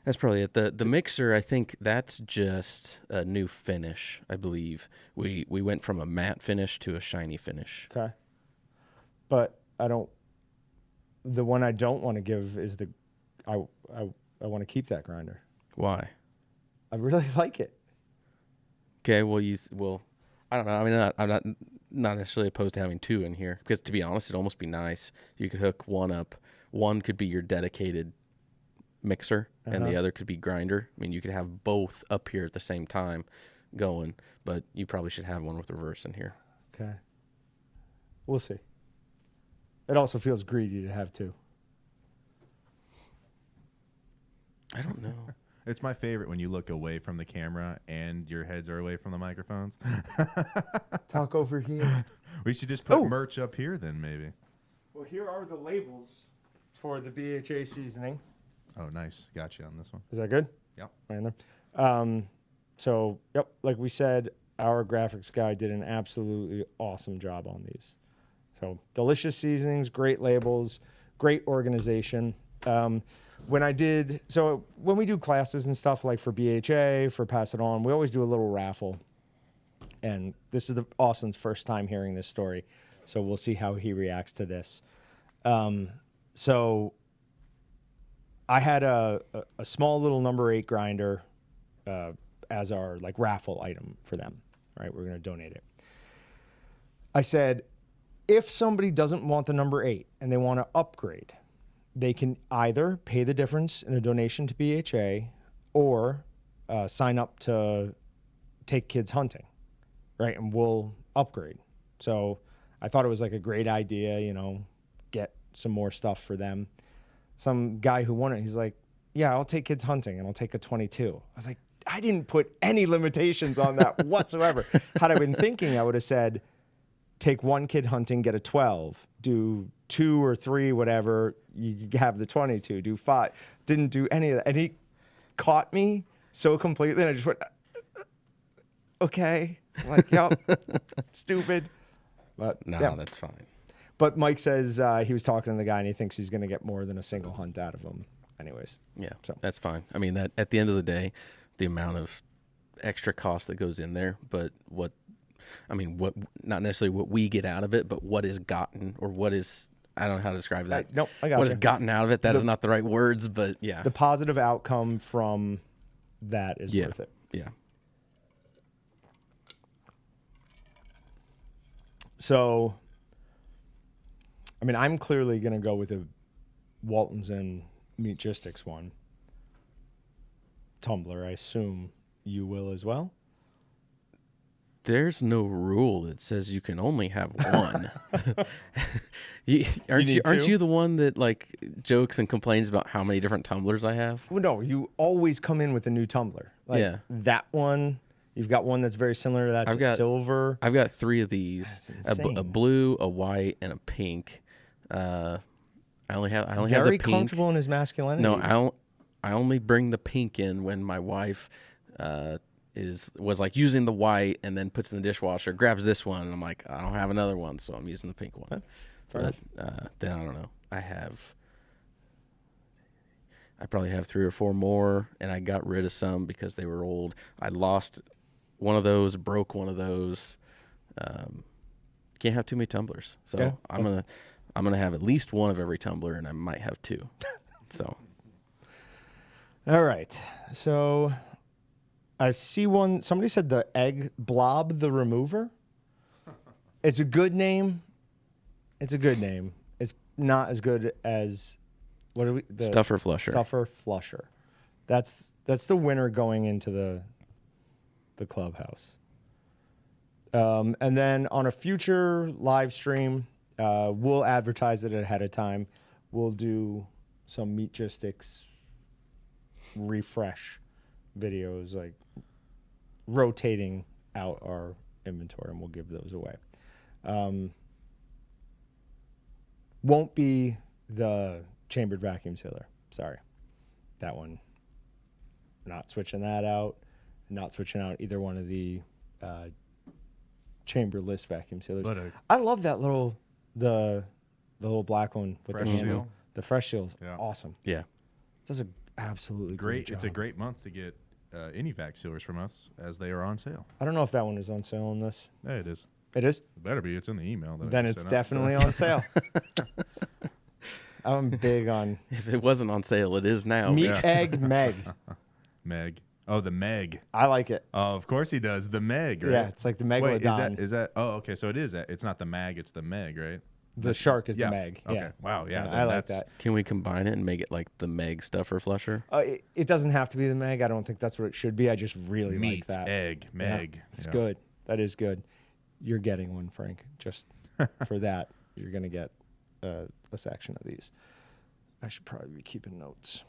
S2: that's probably it. The mixer, I think that's just a new finish, I believe. We went from a matte finish to a shiny finish.
S1: Okay. But the one I don't want to give is I want to keep that grinder.
S2: Why?
S1: I really like it.
S2: Okay, well, I don't know. I mean, I'm not necessarily opposed to having two in here because, to be honest, it'd almost be nice. You could hook one up. One could be your dedicated mixer, and the other could be grinder. I mean, you could have both up here at the same time going, but you probably should have one with reverse in here.
S1: Okay. We'll see. It also feels greedy to have two.
S2: I don't know.
S3: It's my favorite when you look away from the camera and your heads are away from the microphones.
S1: Talk over here.
S3: We should just put merch up here then, maybe.
S1: Well, here are the labels for the BHA seasoning.
S3: Oh, nice. Got you on this one.
S1: Is that good?
S3: Yep.
S1: Right in there. So, yep, like we said, our graphics guy did an absolutely awesome job on these. So, delicious seasonings, great labels, great organization. When we do classes and stuff like for BHA, for Pass It On, we always do a little raffle. And this is Austin's first time hearing this story. So we'll see how he reacts to this. So I had a small little number 8 grinder as our like raffle item for them, right? We're going to donate it. I said, if somebody doesn't want the number 8 and they want to upgrade, they can either pay the difference in a donation to BHA or sign up to take kids hunting, right? And we'll upgrade. So I thought it was like a great idea, get some more stuff for them. Some guy who won it, he's like, yeah, I'll take kids hunting and I'll take a 22. I was like, I didn't put any limitations on that whatsoever. Had I been thinking, I would have said, take one kid hunting, get a 12, do 2 or 3, whatever, you have the 22, do 5. Didn't do any of that. And he caught me so completely, and I just went, okay. I'm like, yep, stupid. But
S2: No,
S1: yeah.
S2: that's fine.
S1: But Mike says he was talking to the guy, and he thinks he's going to get more than a single hunt out of him anyways.
S2: Yeah,
S1: So.
S2: that's fine. I mean, that at the end of the day, the amount of extra cost that goes in there, but what not necessarily what we get out of it, but what is gotten or what is, I don't know how to describe that.
S1: I got
S2: what
S1: you.
S2: is gotten out of it. That is not the right words, but yeah.
S1: The positive outcome from that is worth it.
S2: Yeah.
S1: So, I mean, I'm clearly going to go with a Walton's and Meatgistics one. Tumbler, I assume you will as well.
S2: There's no rule that says you can only have one. Aren't you the one that like jokes and complains about how many different tumblers I have?
S1: Well, no, you always come in with a new tumbler. Like
S2: Yeah.
S1: that one, you've got one that's very similar to that.
S2: I've got
S1: silver.
S2: I've got 3 of these:
S1: That's
S2: a
S1: insane.
S2: blue, a white, and a pink. I only have the
S1: Very
S2: pink.
S1: comfortable in his masculinity.
S2: No, I only bring the pink in when my wife was like using the white and then puts in the dishwasher, grabs this one, and I'm like, I don't have another one, so I'm using the pink one.
S1: Fair
S2: But then I don't know. I probably have 3 or 4 more, and I got rid of some because they were old. I lost one of those, broke one of those. Can't have too many tumblers, so
S1: Yeah.
S2: I'm gonna have at least one of every tumbler, and I might have 2. So.
S1: All right. So I see one. Somebody said the egg blob, the remover. It's a good name. It's not as good as the
S2: Stuffer flusher.
S1: Stuffer flusher. That's the winner going into the clubhouse. And then on a future live stream, we'll advertise it ahead of time. We'll do some Meatgistics refresh videos, like rotating out our inventory, and we'll give those away. Won't be the chambered vacuum sealer. Sorry. That one We're not switching that out. Not switching out either one of the chamberless vacuum sealers.
S3: But
S1: I love that the little black one with
S3: Fresh
S1: the handle.
S3: seal?
S1: The fresh seal's
S3: Yeah.
S1: awesome.
S2: Yeah.
S1: Does a absolutely
S3: great.
S1: job.
S3: It's a great month to get any vac sealers from us as they are on sale.
S1: I don't know if that one is on sale in this.
S3: Yeah, it is.
S1: It is?
S3: It better be. It's in the email. That I
S1: Then
S3: just
S1: it's
S3: sent out, so-
S1: definitely on sale. I'm big on
S2: If it wasn't on sale, it is now.
S1: meat,
S3: Yeah.
S1: egg, Meg.
S3: Meg. Oh, the Meg.
S1: I like it.
S3: Oh, of course he does. The Meg, right?
S1: Yeah, it's like the
S3: Wait,
S1: megalodon.
S3: is that? Oh, okay. So it is that. It's not the Mag. It's the Meg, right?
S1: The shark is
S3: Yeah.
S1: the Meg.
S3: Okay.
S1: Yeah.
S3: Wow. Yeah.
S1: I
S3: then
S1: like
S3: that's-
S1: that.
S2: Can we combine it and make it like the Meg stuffer flusher?
S1: It doesn't have to be the Meg. I don't think that's what it should be. I just really
S3: Meat,
S1: like that.
S3: egg,
S1: Yeah,
S3: Meg.
S1: it's
S3: Yeah.
S1: good. That is good. You're getting one, Frank. Just for that, you're going to get a section of these. I should probably be keeping notes.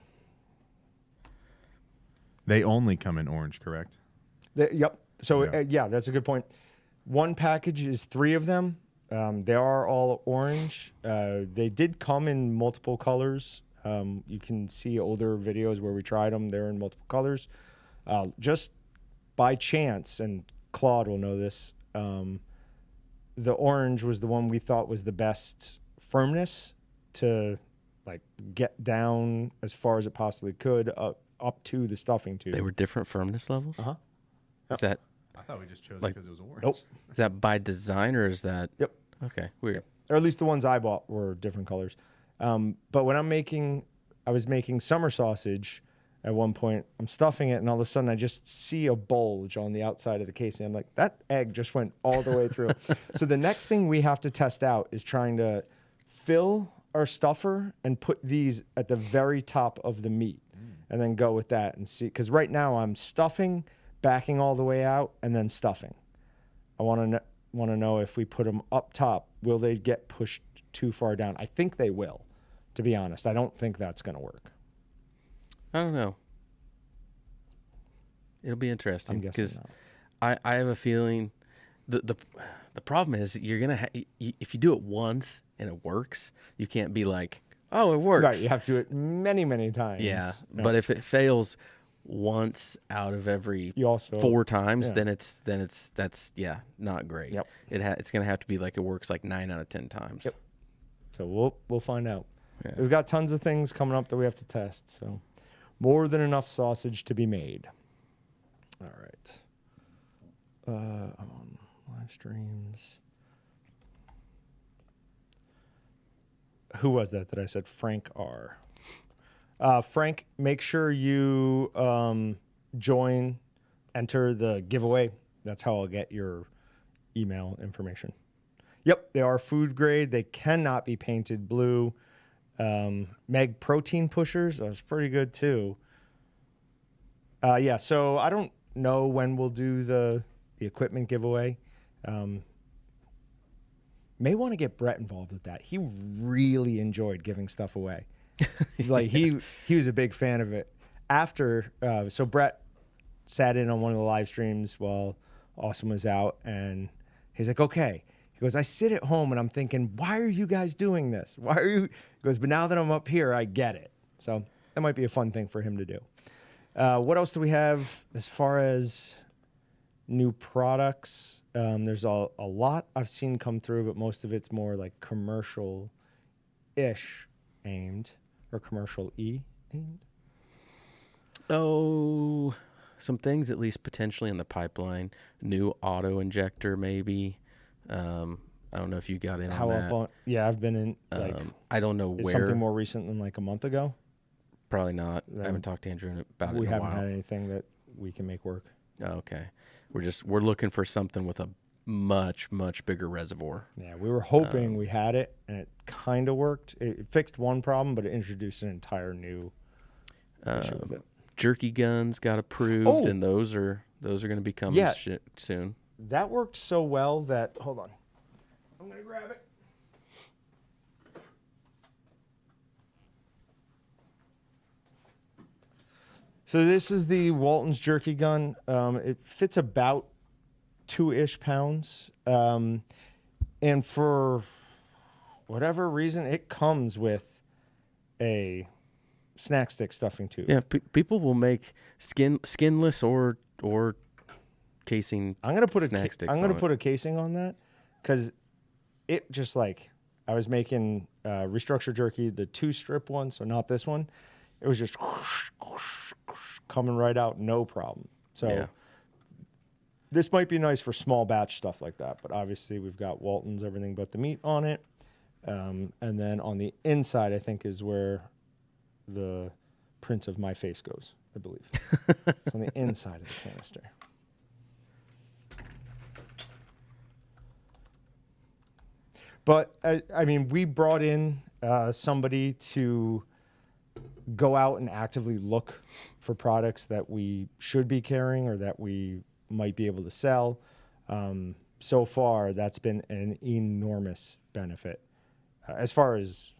S3: They only come in orange, correct?
S1: Yep. So,
S3: Yeah.
S1: yeah, that's a good point. One package is 3 of them. They are all orange. They did come in multiple colors. You can see older videos where we tried them. They're in multiple colors. Just by chance, and Claude will know this, the orange was the one we thought was the best firmness to like get down as far as it possibly could up to the stuffing tube.
S2: They were different firmness levels?
S1: Uh-huh.
S2: Is that
S3: I thought we just chose
S2: Like-
S3: it because it was orange.
S1: Nope.
S2: is that by design or is that
S1: Yep.
S2: Okay, weird.
S1: Or at least the ones I bought were different colors. But when I was making summer sausage at one point, I'm stuffing it, and all of a sudden I just see a bulge on the outside of the casing. I'm like, that egg just went all the way through. So the next thing we have to test out is trying to fill our stuffer and put these at the very top of the meat and then go with that and see. Because right now I'm stuffing, backing all the way out, and then stuffing. I want to know if we put them up top, will they get pushed too far down? I think they will, to be honest. I don't think that's going to work.
S2: I don't know. It'll be interesting
S1: I'm guessing
S2: because
S1: not.
S2: I have a feeling the problem is you're gonna if you do it once and it works, you can't be like, oh, it works.
S1: Right, you have to do it many, many times.
S2: Yeah,
S1: No.
S2: but if it fails once out of every
S1: You also
S2: 4 times,
S1: yeah.
S2: then that's not great.
S1: Yep.
S2: It's gonna have to be like it works like 9 out of 10 times.
S1: Yep. So we'll find out.
S2: Yeah.
S1: We've got tons of things coming up that we have to test. So more than enough sausage to be made. All right. I'm on live streams. Who was that I said? Frank R. Frank, make sure you join, enter the giveaway. That's how I'll get your email information. Yep, they are food grade. They cannot be painted blue. Meg protein pushers, that's pretty good too. Yeah, so I don't know when we'll do the equipment giveaway. May want to get Brett involved with that. He really enjoyed giving stuff away. Like he was a big fan of it. After so Brett sat in on one of the live streams while Austin was out, and he's like, okay. He goes, I sit at home and I'm thinking, why are you guys doing this? Why are you? He goes, but now that I'm up here, I get it. So that might be a fun thing for him to do. What else do we have as far as new products? There's a lot I've seen come through, but most of it's more like commercial-ish aimed or commercial-y aimed.
S2: Oh, some things at least potentially in the pipeline. New auto injector, maybe. I don't know if you got in
S1: How
S2: on
S1: up
S2: that.
S1: on? Yeah, I've been in. Like,
S2: I don't know
S1: is
S2: where.
S1: something more recent than like a month ago?
S2: Probably not. I haven't talked to Andrew about it
S1: We
S2: in a
S1: haven't
S2: while.
S1: had anything that we can make work.
S2: Oh, okay. We're looking for something with a much bigger reservoir.
S1: Yeah, we were hoping we had it, and it kind of worked. It fixed one problem, but it introduced an entire new issue with it.
S2: Jerky guns got approved,
S1: Oh!
S2: and those are going to be coming
S1: Yeah.
S2: soon.
S1: That worked so well that hold on, I'm gonna grab it. So this is the Walton's jerky gun. It fits about 2-ish pounds, and for whatever reason, it comes with a snack stick stuffing tube.
S2: Yeah, people will make skinless or casing.
S1: I'm gonna put
S2: snack sticks.
S1: I'm gonna put a casing on that because it just like I was making restructured jerky, the 2-strip one, so not this one. It was just coming right out, no problem. So.
S2: Yeah.
S1: This might be nice for small batch stuff like that, but obviously we've got Walton's everything but the meat on it. And then on the inside, I think, is where the print of my face goes, I believe. It's on the inside of the canister. But, I mean, we brought in somebody to go out and actively look for products that we should be carrying or that we might be able to sell. So far, that's been an enormous benefit, as far as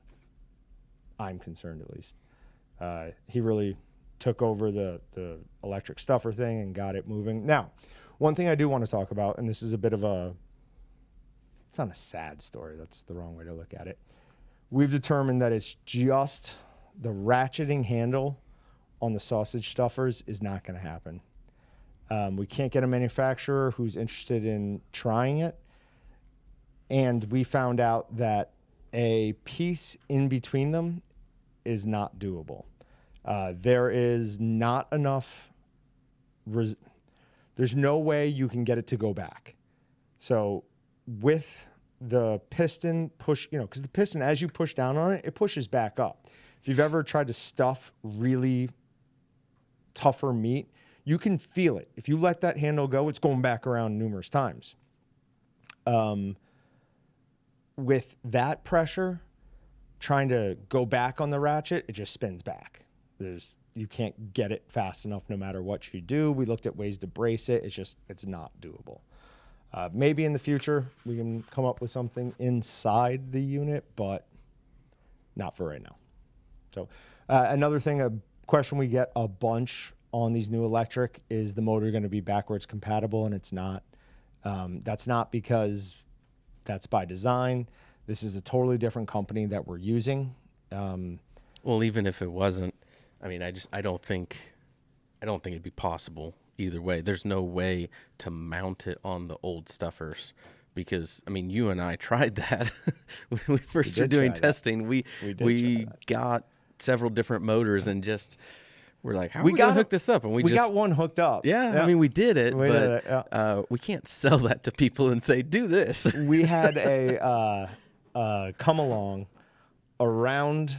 S1: I'm concerned, at least. He really took over the electric stuffer thing and got it moving. Now, one thing I do want to talk about, and this is a bit of it's not a sad story. That's the wrong way to look at it. We've determined that it's just the ratcheting handle on the sausage stuffers is not going to happen. We can't get a manufacturer who's interested in trying it. And we found out that a piece in between them is not doable. There is not enough, there's no way you can get it to go back. So with the piston push, because the piston, as you push down on it, it pushes back up. If you've ever tried to stuff really tougher meat, you can feel it. If you let that handle go, it's going back around numerous times. With that pressure, trying to go back on the ratchet, it just spins back. You can't get it fast enough no matter what you do. We looked at ways to brace it. It's not doable. Maybe in the future we can come up with something inside the unit, but not for right now. So another thing, a question we get a bunch on these new electric is the motor going to be backwards compatible, and it's not. That's not because that's by design. This is a totally different company that we're using.
S2: Well, even if it wasn't, I mean, I don't think it'd be possible either way. There's no way to mount it on the old stuffers because, I mean, you and I tried that when we first were doing testing. We got several different motors and just we're like, how are we going to hook this up? And we got
S1: one hooked up.
S2: Yeah, I mean, we did it, we can't sell that to people and say, do this.
S1: We had a come along around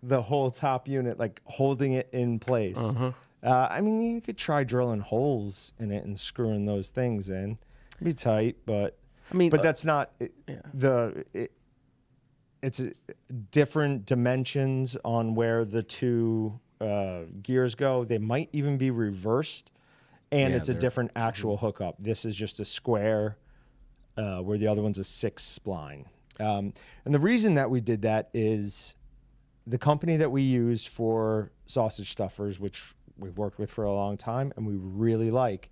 S1: the whole top unit, like holding it in place. I mean, you could try drilling holes in it and screwing those things in. It'd be tight, but I mean, but that's not it's different dimensions on where the two gears go. They might even be reversed, and it's a different actual hookup. This is just a square, where the other one's a 6 spline. And the reason that we did that is the company that we use for sausage stuffers, which we've worked with for a long time and we really like,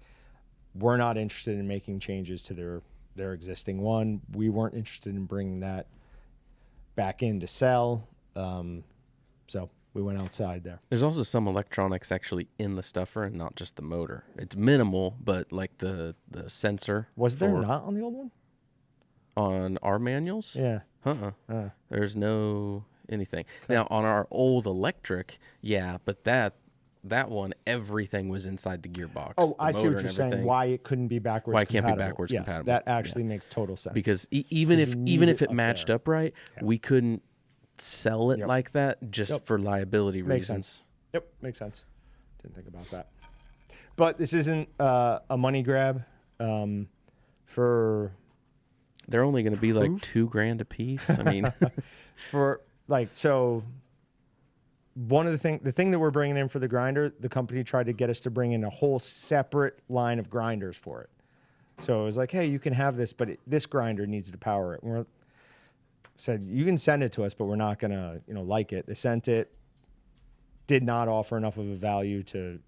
S1: we're not interested in making changes to their existing one. We weren't interested in bringing that back in to sell. So we went outside there.
S2: There's also some electronics actually in the stuffer and not just the motor. It's minimal, but like the sensor.
S1: Was there not on the old one?
S2: On our manuals?
S1: Yeah.
S2: There's no anything. Okay. Now, on our old electric, yeah, but that one, everything was inside the gearbox.
S1: Oh, I see what you're saying. Why it couldn't be backwards
S2: compatible. Why it
S1: compatible.
S2: can't be backwards compatible.
S1: That actually makes total sense.
S2: Because even if it matched up right, we couldn't sell it like that just for liability reasons.
S1: Sense. Yep, makes sense. Didn't think about that. But this isn't a money grab for...
S2: They're only going to be like $2,000 a piece. I mean...
S1: So one of the thing that we're bringing in for the grinder, the company tried to get us to bring in a whole separate line of grinders for it. So it was like, hey, you can have this, but this grinder needs to power it. And we said, you can send it to us, but we're not going to, like it. They sent it, did not offer enough of a value to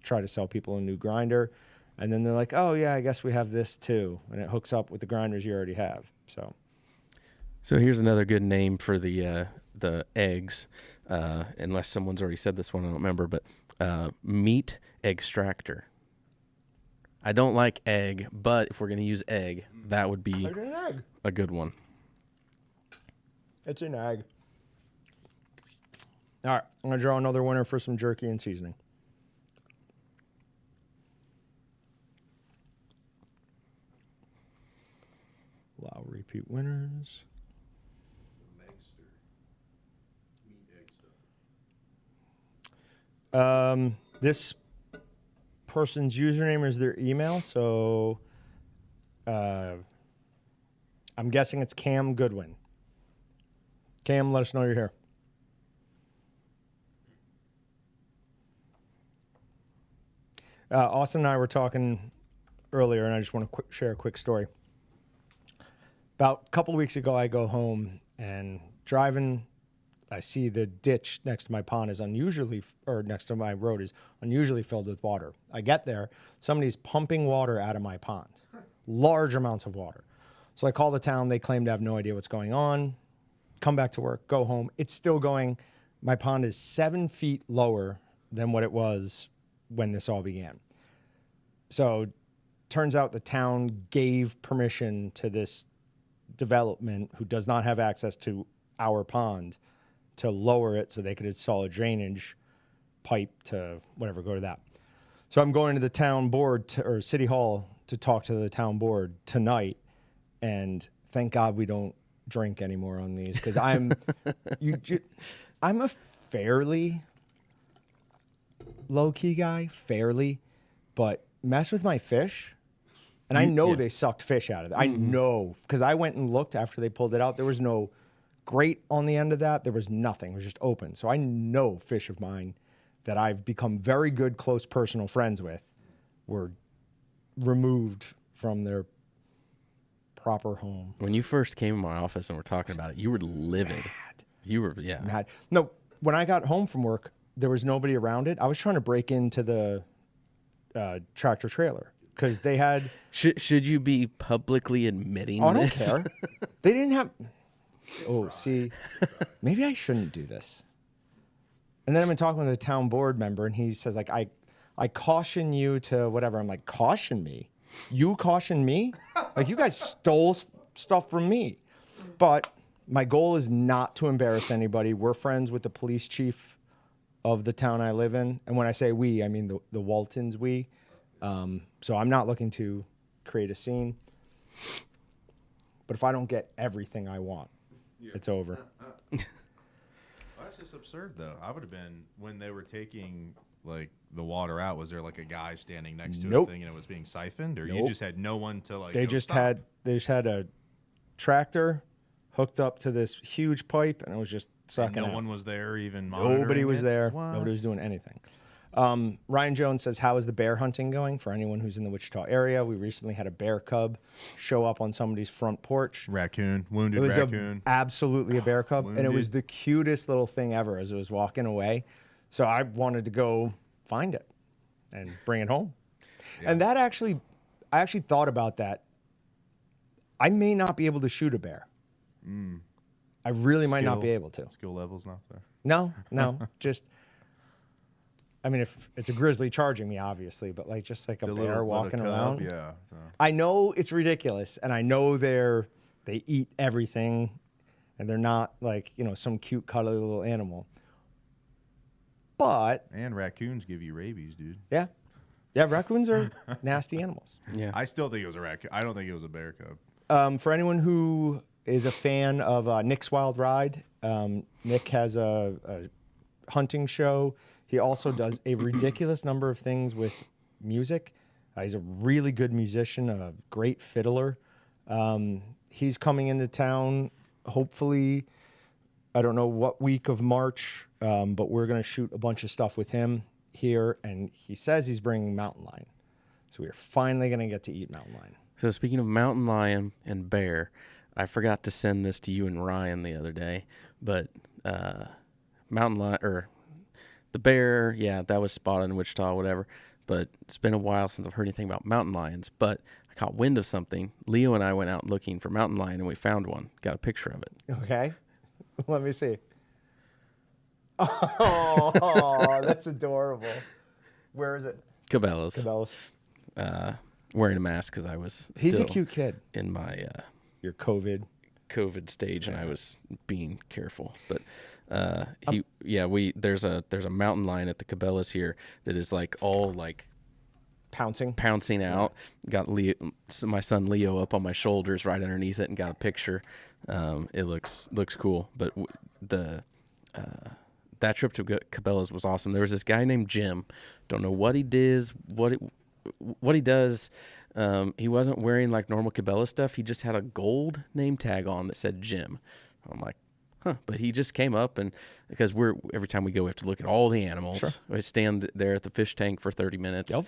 S1: try to sell people a new grinder. And then they're like, oh yeah, I guess we have this too. And it hooks up with the grinders you already have. So
S2: here's another good name for the eggs. unless someone's already said this one, I don't remember, but meat extractor. I don't like egg, but if we're going to use egg, that would be a good one.
S1: It's an egg. All right, I'm going to draw another winner for some jerky and seasoning. Allow repeat winners. This person's username is their email, so I'm guessing it's Cam Goodwin. Cam, let us know you're here. Austin and I were talking earlier, and I just want to share a quick story. About a couple of weeks ago, I go home and driving, I see the ditch next to my pond is unusually, or next to my road is unusually filled with water. I get there, somebody's pumping water out of my pond, large amounts of water. So I call the town, they claim to have no idea what's going on, come back to work, go home. It's still going, my pond is 7 feet lower than what it was when this all began. So turns out the town gave permission to this development who does not have access to our pond to lower it so they could install a drainage pipe to whatever, go to that. So I'm going to the town board or city hall to talk to the town board tonight, and thank God we don't drink anymore on these, because I'm a fairly low-key guy, but mess with my fish, and I know they sucked fish out of it. I know, because I went and looked after they pulled it out. There was no grate on the end of that. There was nothing. It was just open. So I know fish of mine that I've become very good, close personal friends with were removed from their proper home.
S2: When you first came in my office and we're talking about it, you were livid. Mad. You were, yeah.
S1: Mad. No, when I got home from work, there was nobody around it. I was trying to break into the tractor trailer because they had...
S2: Should you be publicly admitting
S1: I
S2: this?
S1: don't care. They didn't have... Oh, see, maybe I shouldn't do this. And then I've been talking with a town board member, and he says, like, I caution you to whatever. I'm like, caution me? You caution me? Like, you guys stole stuff from me. But my goal is not to embarrass anybody. We're friends with the police chief of the town I live in. And when I say we, I mean the Waltons we. So I'm not looking to create a scene. But if I don't get everything I want, it's over.
S3: That's just absurd, though. I would have been, when they were taking like the water out, was there like a guy standing next to a thing and it was being siphoned, or you just had no one to like? They just had a tractor hooked up to this huge pipe, and it was just sucking. No one was there even monitoring.
S1: Nobody was there.
S3: What?
S1: Nobody was doing anything. Ryan Jones says, how is the bear hunting going for anyone who's in the Wichita area? We recently had a bear cub show up on somebody's front porch.
S3: Wounded raccoon.
S1: It was absolutely a bear cub, and it was the cutest little thing ever as it was walking away. So I wanted to go find it and bring it home. Yeah. And that I actually thought about that. I may not be able to shoot a bear. I really might not be able to.
S3: Skill level's not there.
S1: No, just... I mean, if it's a grizzly charging me, obviously, but like just like a bear walking around.
S3: Yeah. So.
S1: I know it's ridiculous, and I know they eat everything, and they're not like, some cute, cuddly little animal. But
S3: raccoons give you rabies, dude.
S1: Yeah, raccoons are nasty animals.
S2: Yeah,
S3: I still think it was a raccoon. I don't think it was a bear cub.
S1: For anyone who is a fan of Nick's Wild Ride, Nick has a hunting show. He also does a ridiculous number of things with music. He's a really good musician, a great fiddler. He's coming into town, hopefully, I don't know what week of March, but we're going to shoot a bunch of stuff with him here. And he says he's bringing mountain lion. So we're finally going to get to eat mountain lion.
S2: So speaking of mountain lion and bear, I forgot to send this to you and Ryan the other day, but mountain lion, or... the bear, yeah, that was spotted in Wichita, whatever. But it's been a while since I've heard anything about mountain lions. But I caught wind of something. Leo and I went out looking for mountain lion, and we found one. Got a picture of it.
S1: Okay. Let me see. Oh, that's adorable. Where is it?
S2: Cabela's.
S1: Cabela's.
S2: Wearing a mask because I was
S1: He's
S2: still
S1: a cute kid.
S2: in my
S1: Your COVID
S2: stage, and I was being careful. But there's a mountain lion at the Cabela's here that is like all like pouncing out. Got my son Leo up on my shoulders right underneath it and got a picture. It looks cool. But that trip to Cabela's was awesome. There was this guy named Jim. Don't know what he does. What he does. He wasn't wearing like normal Cabela stuff. He just had a gold name tag on that said Jim. I'm like, huh. But he just came up, and because every time we go, we have to look at all the animals. Sure. We stand there at the fish tank for 30 minutes. Yep.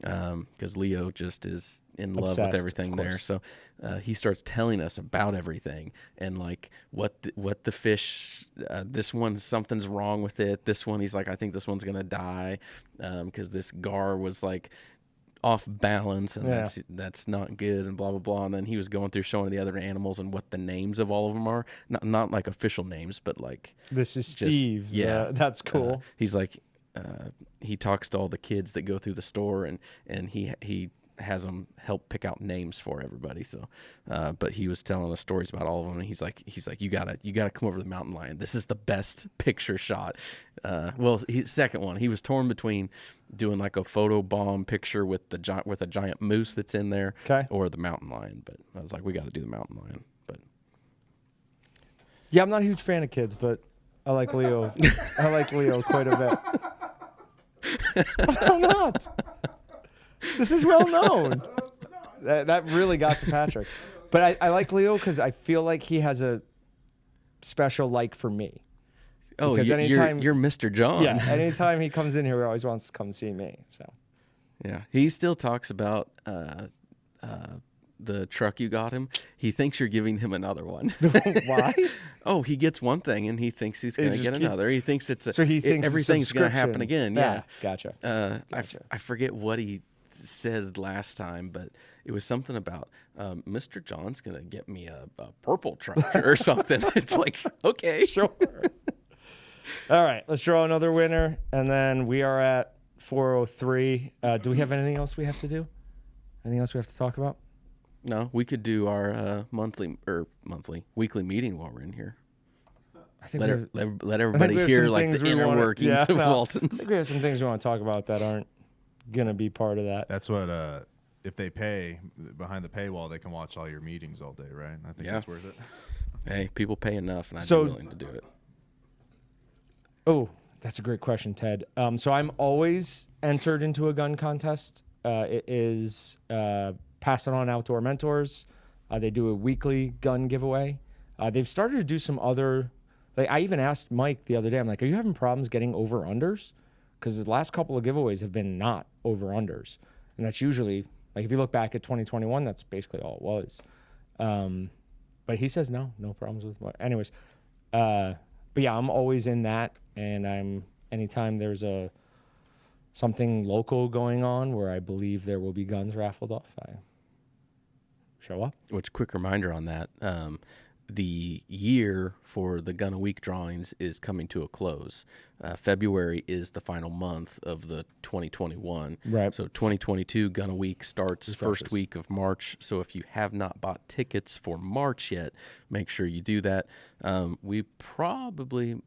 S2: Because Leo just is in love with everything there. So he starts telling us about everything and like what the fish. This one, something's wrong with it. This one, he's like, I think this one's gonna die because this gar was like off balance, and that's not good, and blah blah blah. And then he was going through showing the other animals and what the names of all of them are, not like official names, but like
S1: this is Steve. Yeah, that's cool.
S2: He's like, he talks to all the kids that go through the store, and he has them help pick out names for everybody. So, but he was telling us stories about all of them, and he's like, you gotta come over to the mountain lion. This is the best picture shot. Second one, he was torn between doing like a photo bomb picture with a giant moose that's in there, or the mountain lion. But I was like, we got to do the mountain lion. But
S1: yeah, I'm not a huge fan of kids, but I like Leo. I like Leo quite a bit. I'm not. This is well known. That really got to Patrick. But I like Leo because I feel like he has a special like for me.
S2: Oh, you're Mr. John.
S1: Yeah, anytime he comes in here, he always wants to come see me. So,
S2: yeah, he still talks about the truck you got him. He thinks you're giving him another one.
S1: Why?
S2: Oh, he gets one thing and he thinks he's going to get another. He thinks everything's going to happen again. Yeah,
S1: gotcha.
S2: I forget what he said last time, but it was something about Mr. John's going to get me a purple truck or something. It's like, okay,
S1: sure. All right, let's draw another winner, and then we are at 403. Do we have anything else we have to do? Anything else we have to talk about?
S2: No, we could do our weekly meeting while we're in here.
S1: I think
S2: let everybody hear like the inner workings of Walton's.
S1: I think we have some things we want to talk about that aren't gonna be part of that.
S3: That's what if they pay behind the paywall, they can watch all your meetings all day, right? I think that's worth it.
S2: Hey, people pay enough, and I'd be willing to do it.
S1: Oh, that's a great question, Ted. So I'm always entered into a gun contest. It is Pass It On Outdoor Mentors. They do a weekly gun giveaway. They've started to do some other, like I even asked Mike the other day, I'm like, are you having problems getting over-unders? Because the last couple of giveaways have been not over-unders. And that's usually, like if you look back at 2021, that's basically all it was. But he says no problems with what. Anyways, but yeah, I'm always in that, and anytime there's something local going on where I believe there will be guns raffled off, I show up.
S2: Which, quick reminder on that, the year for the Gun a Week drawings is coming to a close. February is the final month of the 2021.
S1: Right.
S2: So 2022 Gun a Week starts first week of March. So if you have not bought tickets for March yet, make sure you do that.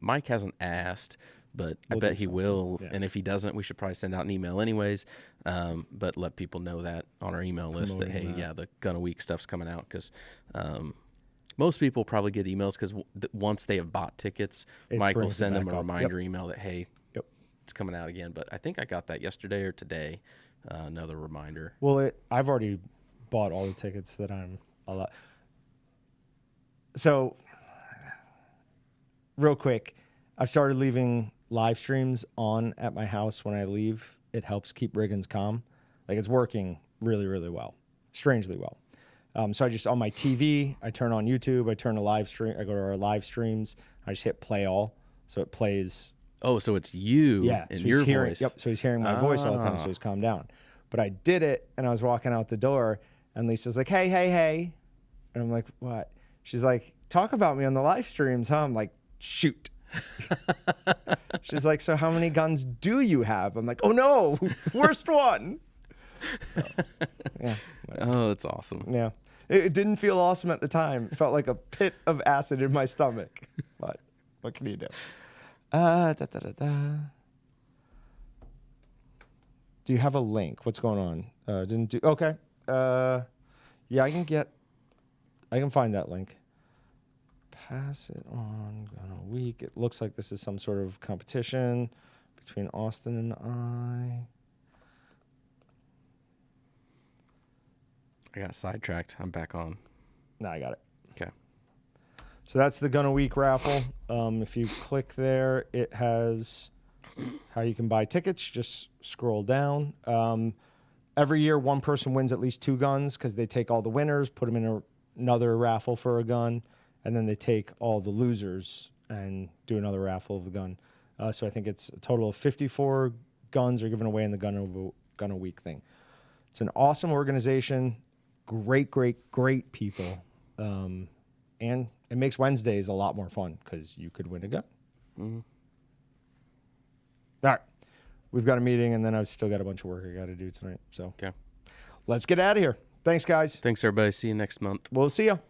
S2: Mike hasn't asked, but I bet he will. Yeah. And if he doesn't, we should probably send out an email anyways. But let people know that on our email list that, hey, the Gun a Week stuff's coming out, because most people probably get emails because once they have bought tickets, Mike will send them a reminder email that, hey, it's coming out again. But I think I got that yesterday or today, another reminder.
S1: Well, I've already bought all the tickets that I'm allowed. So, real quick, I've started leaving live streams on at my house when I leave. It helps keep Riggins calm. Like, it's working really, really well, strangely well. So I just, on my TV, I turn on YouTube, I turn a live stream, I go to our live streams, I just hit play all, so it plays.
S2: Oh, so it's you and your voice.
S1: Yep, so he's hearing my voice all the time, so he's calmed down. But I did it, and I was walking out the door, and Lisa's like, hey. And I'm like, what? She's like, talk about me on the live streams, huh? I'm like, shoot. She's like, so how many guns do you have? I'm like, oh no, worst one. So, yeah.
S2: Oh, that's awesome.
S1: Yeah. It didn't feel awesome at the time. It felt like a pit of acid in my stomach. But what can you do? Do you have a link? What's going on? Didn't do. Okay. Yeah, I can find that link. Pass it on a week. It looks like this is some sort of competition between Austin and I.
S2: I got sidetracked. I'm back on.
S1: No, I got it.
S2: Okay.
S1: So that's the Gun a Week raffle. If you click there, it has how you can buy tickets. Just scroll down. Every year, one person wins at least 2 guns because they take all the winners, put them in another raffle for a gun, and then they take all the losers and do another raffle of a gun. So I think it's a total of 54 guns are given away in the Gun a Week thing. It's an awesome organization. Great people. And it makes Wednesdays a lot more fun because you could win a gun. Mm-hmm. All right. We've got a meeting, and then I've still got a bunch of work I got to do tonight. So
S2: okay.
S1: Let's get out of here. Thanks, guys.
S2: Thanks, everybody. See you next month.
S1: We'll see you.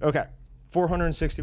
S1: Okay. 460.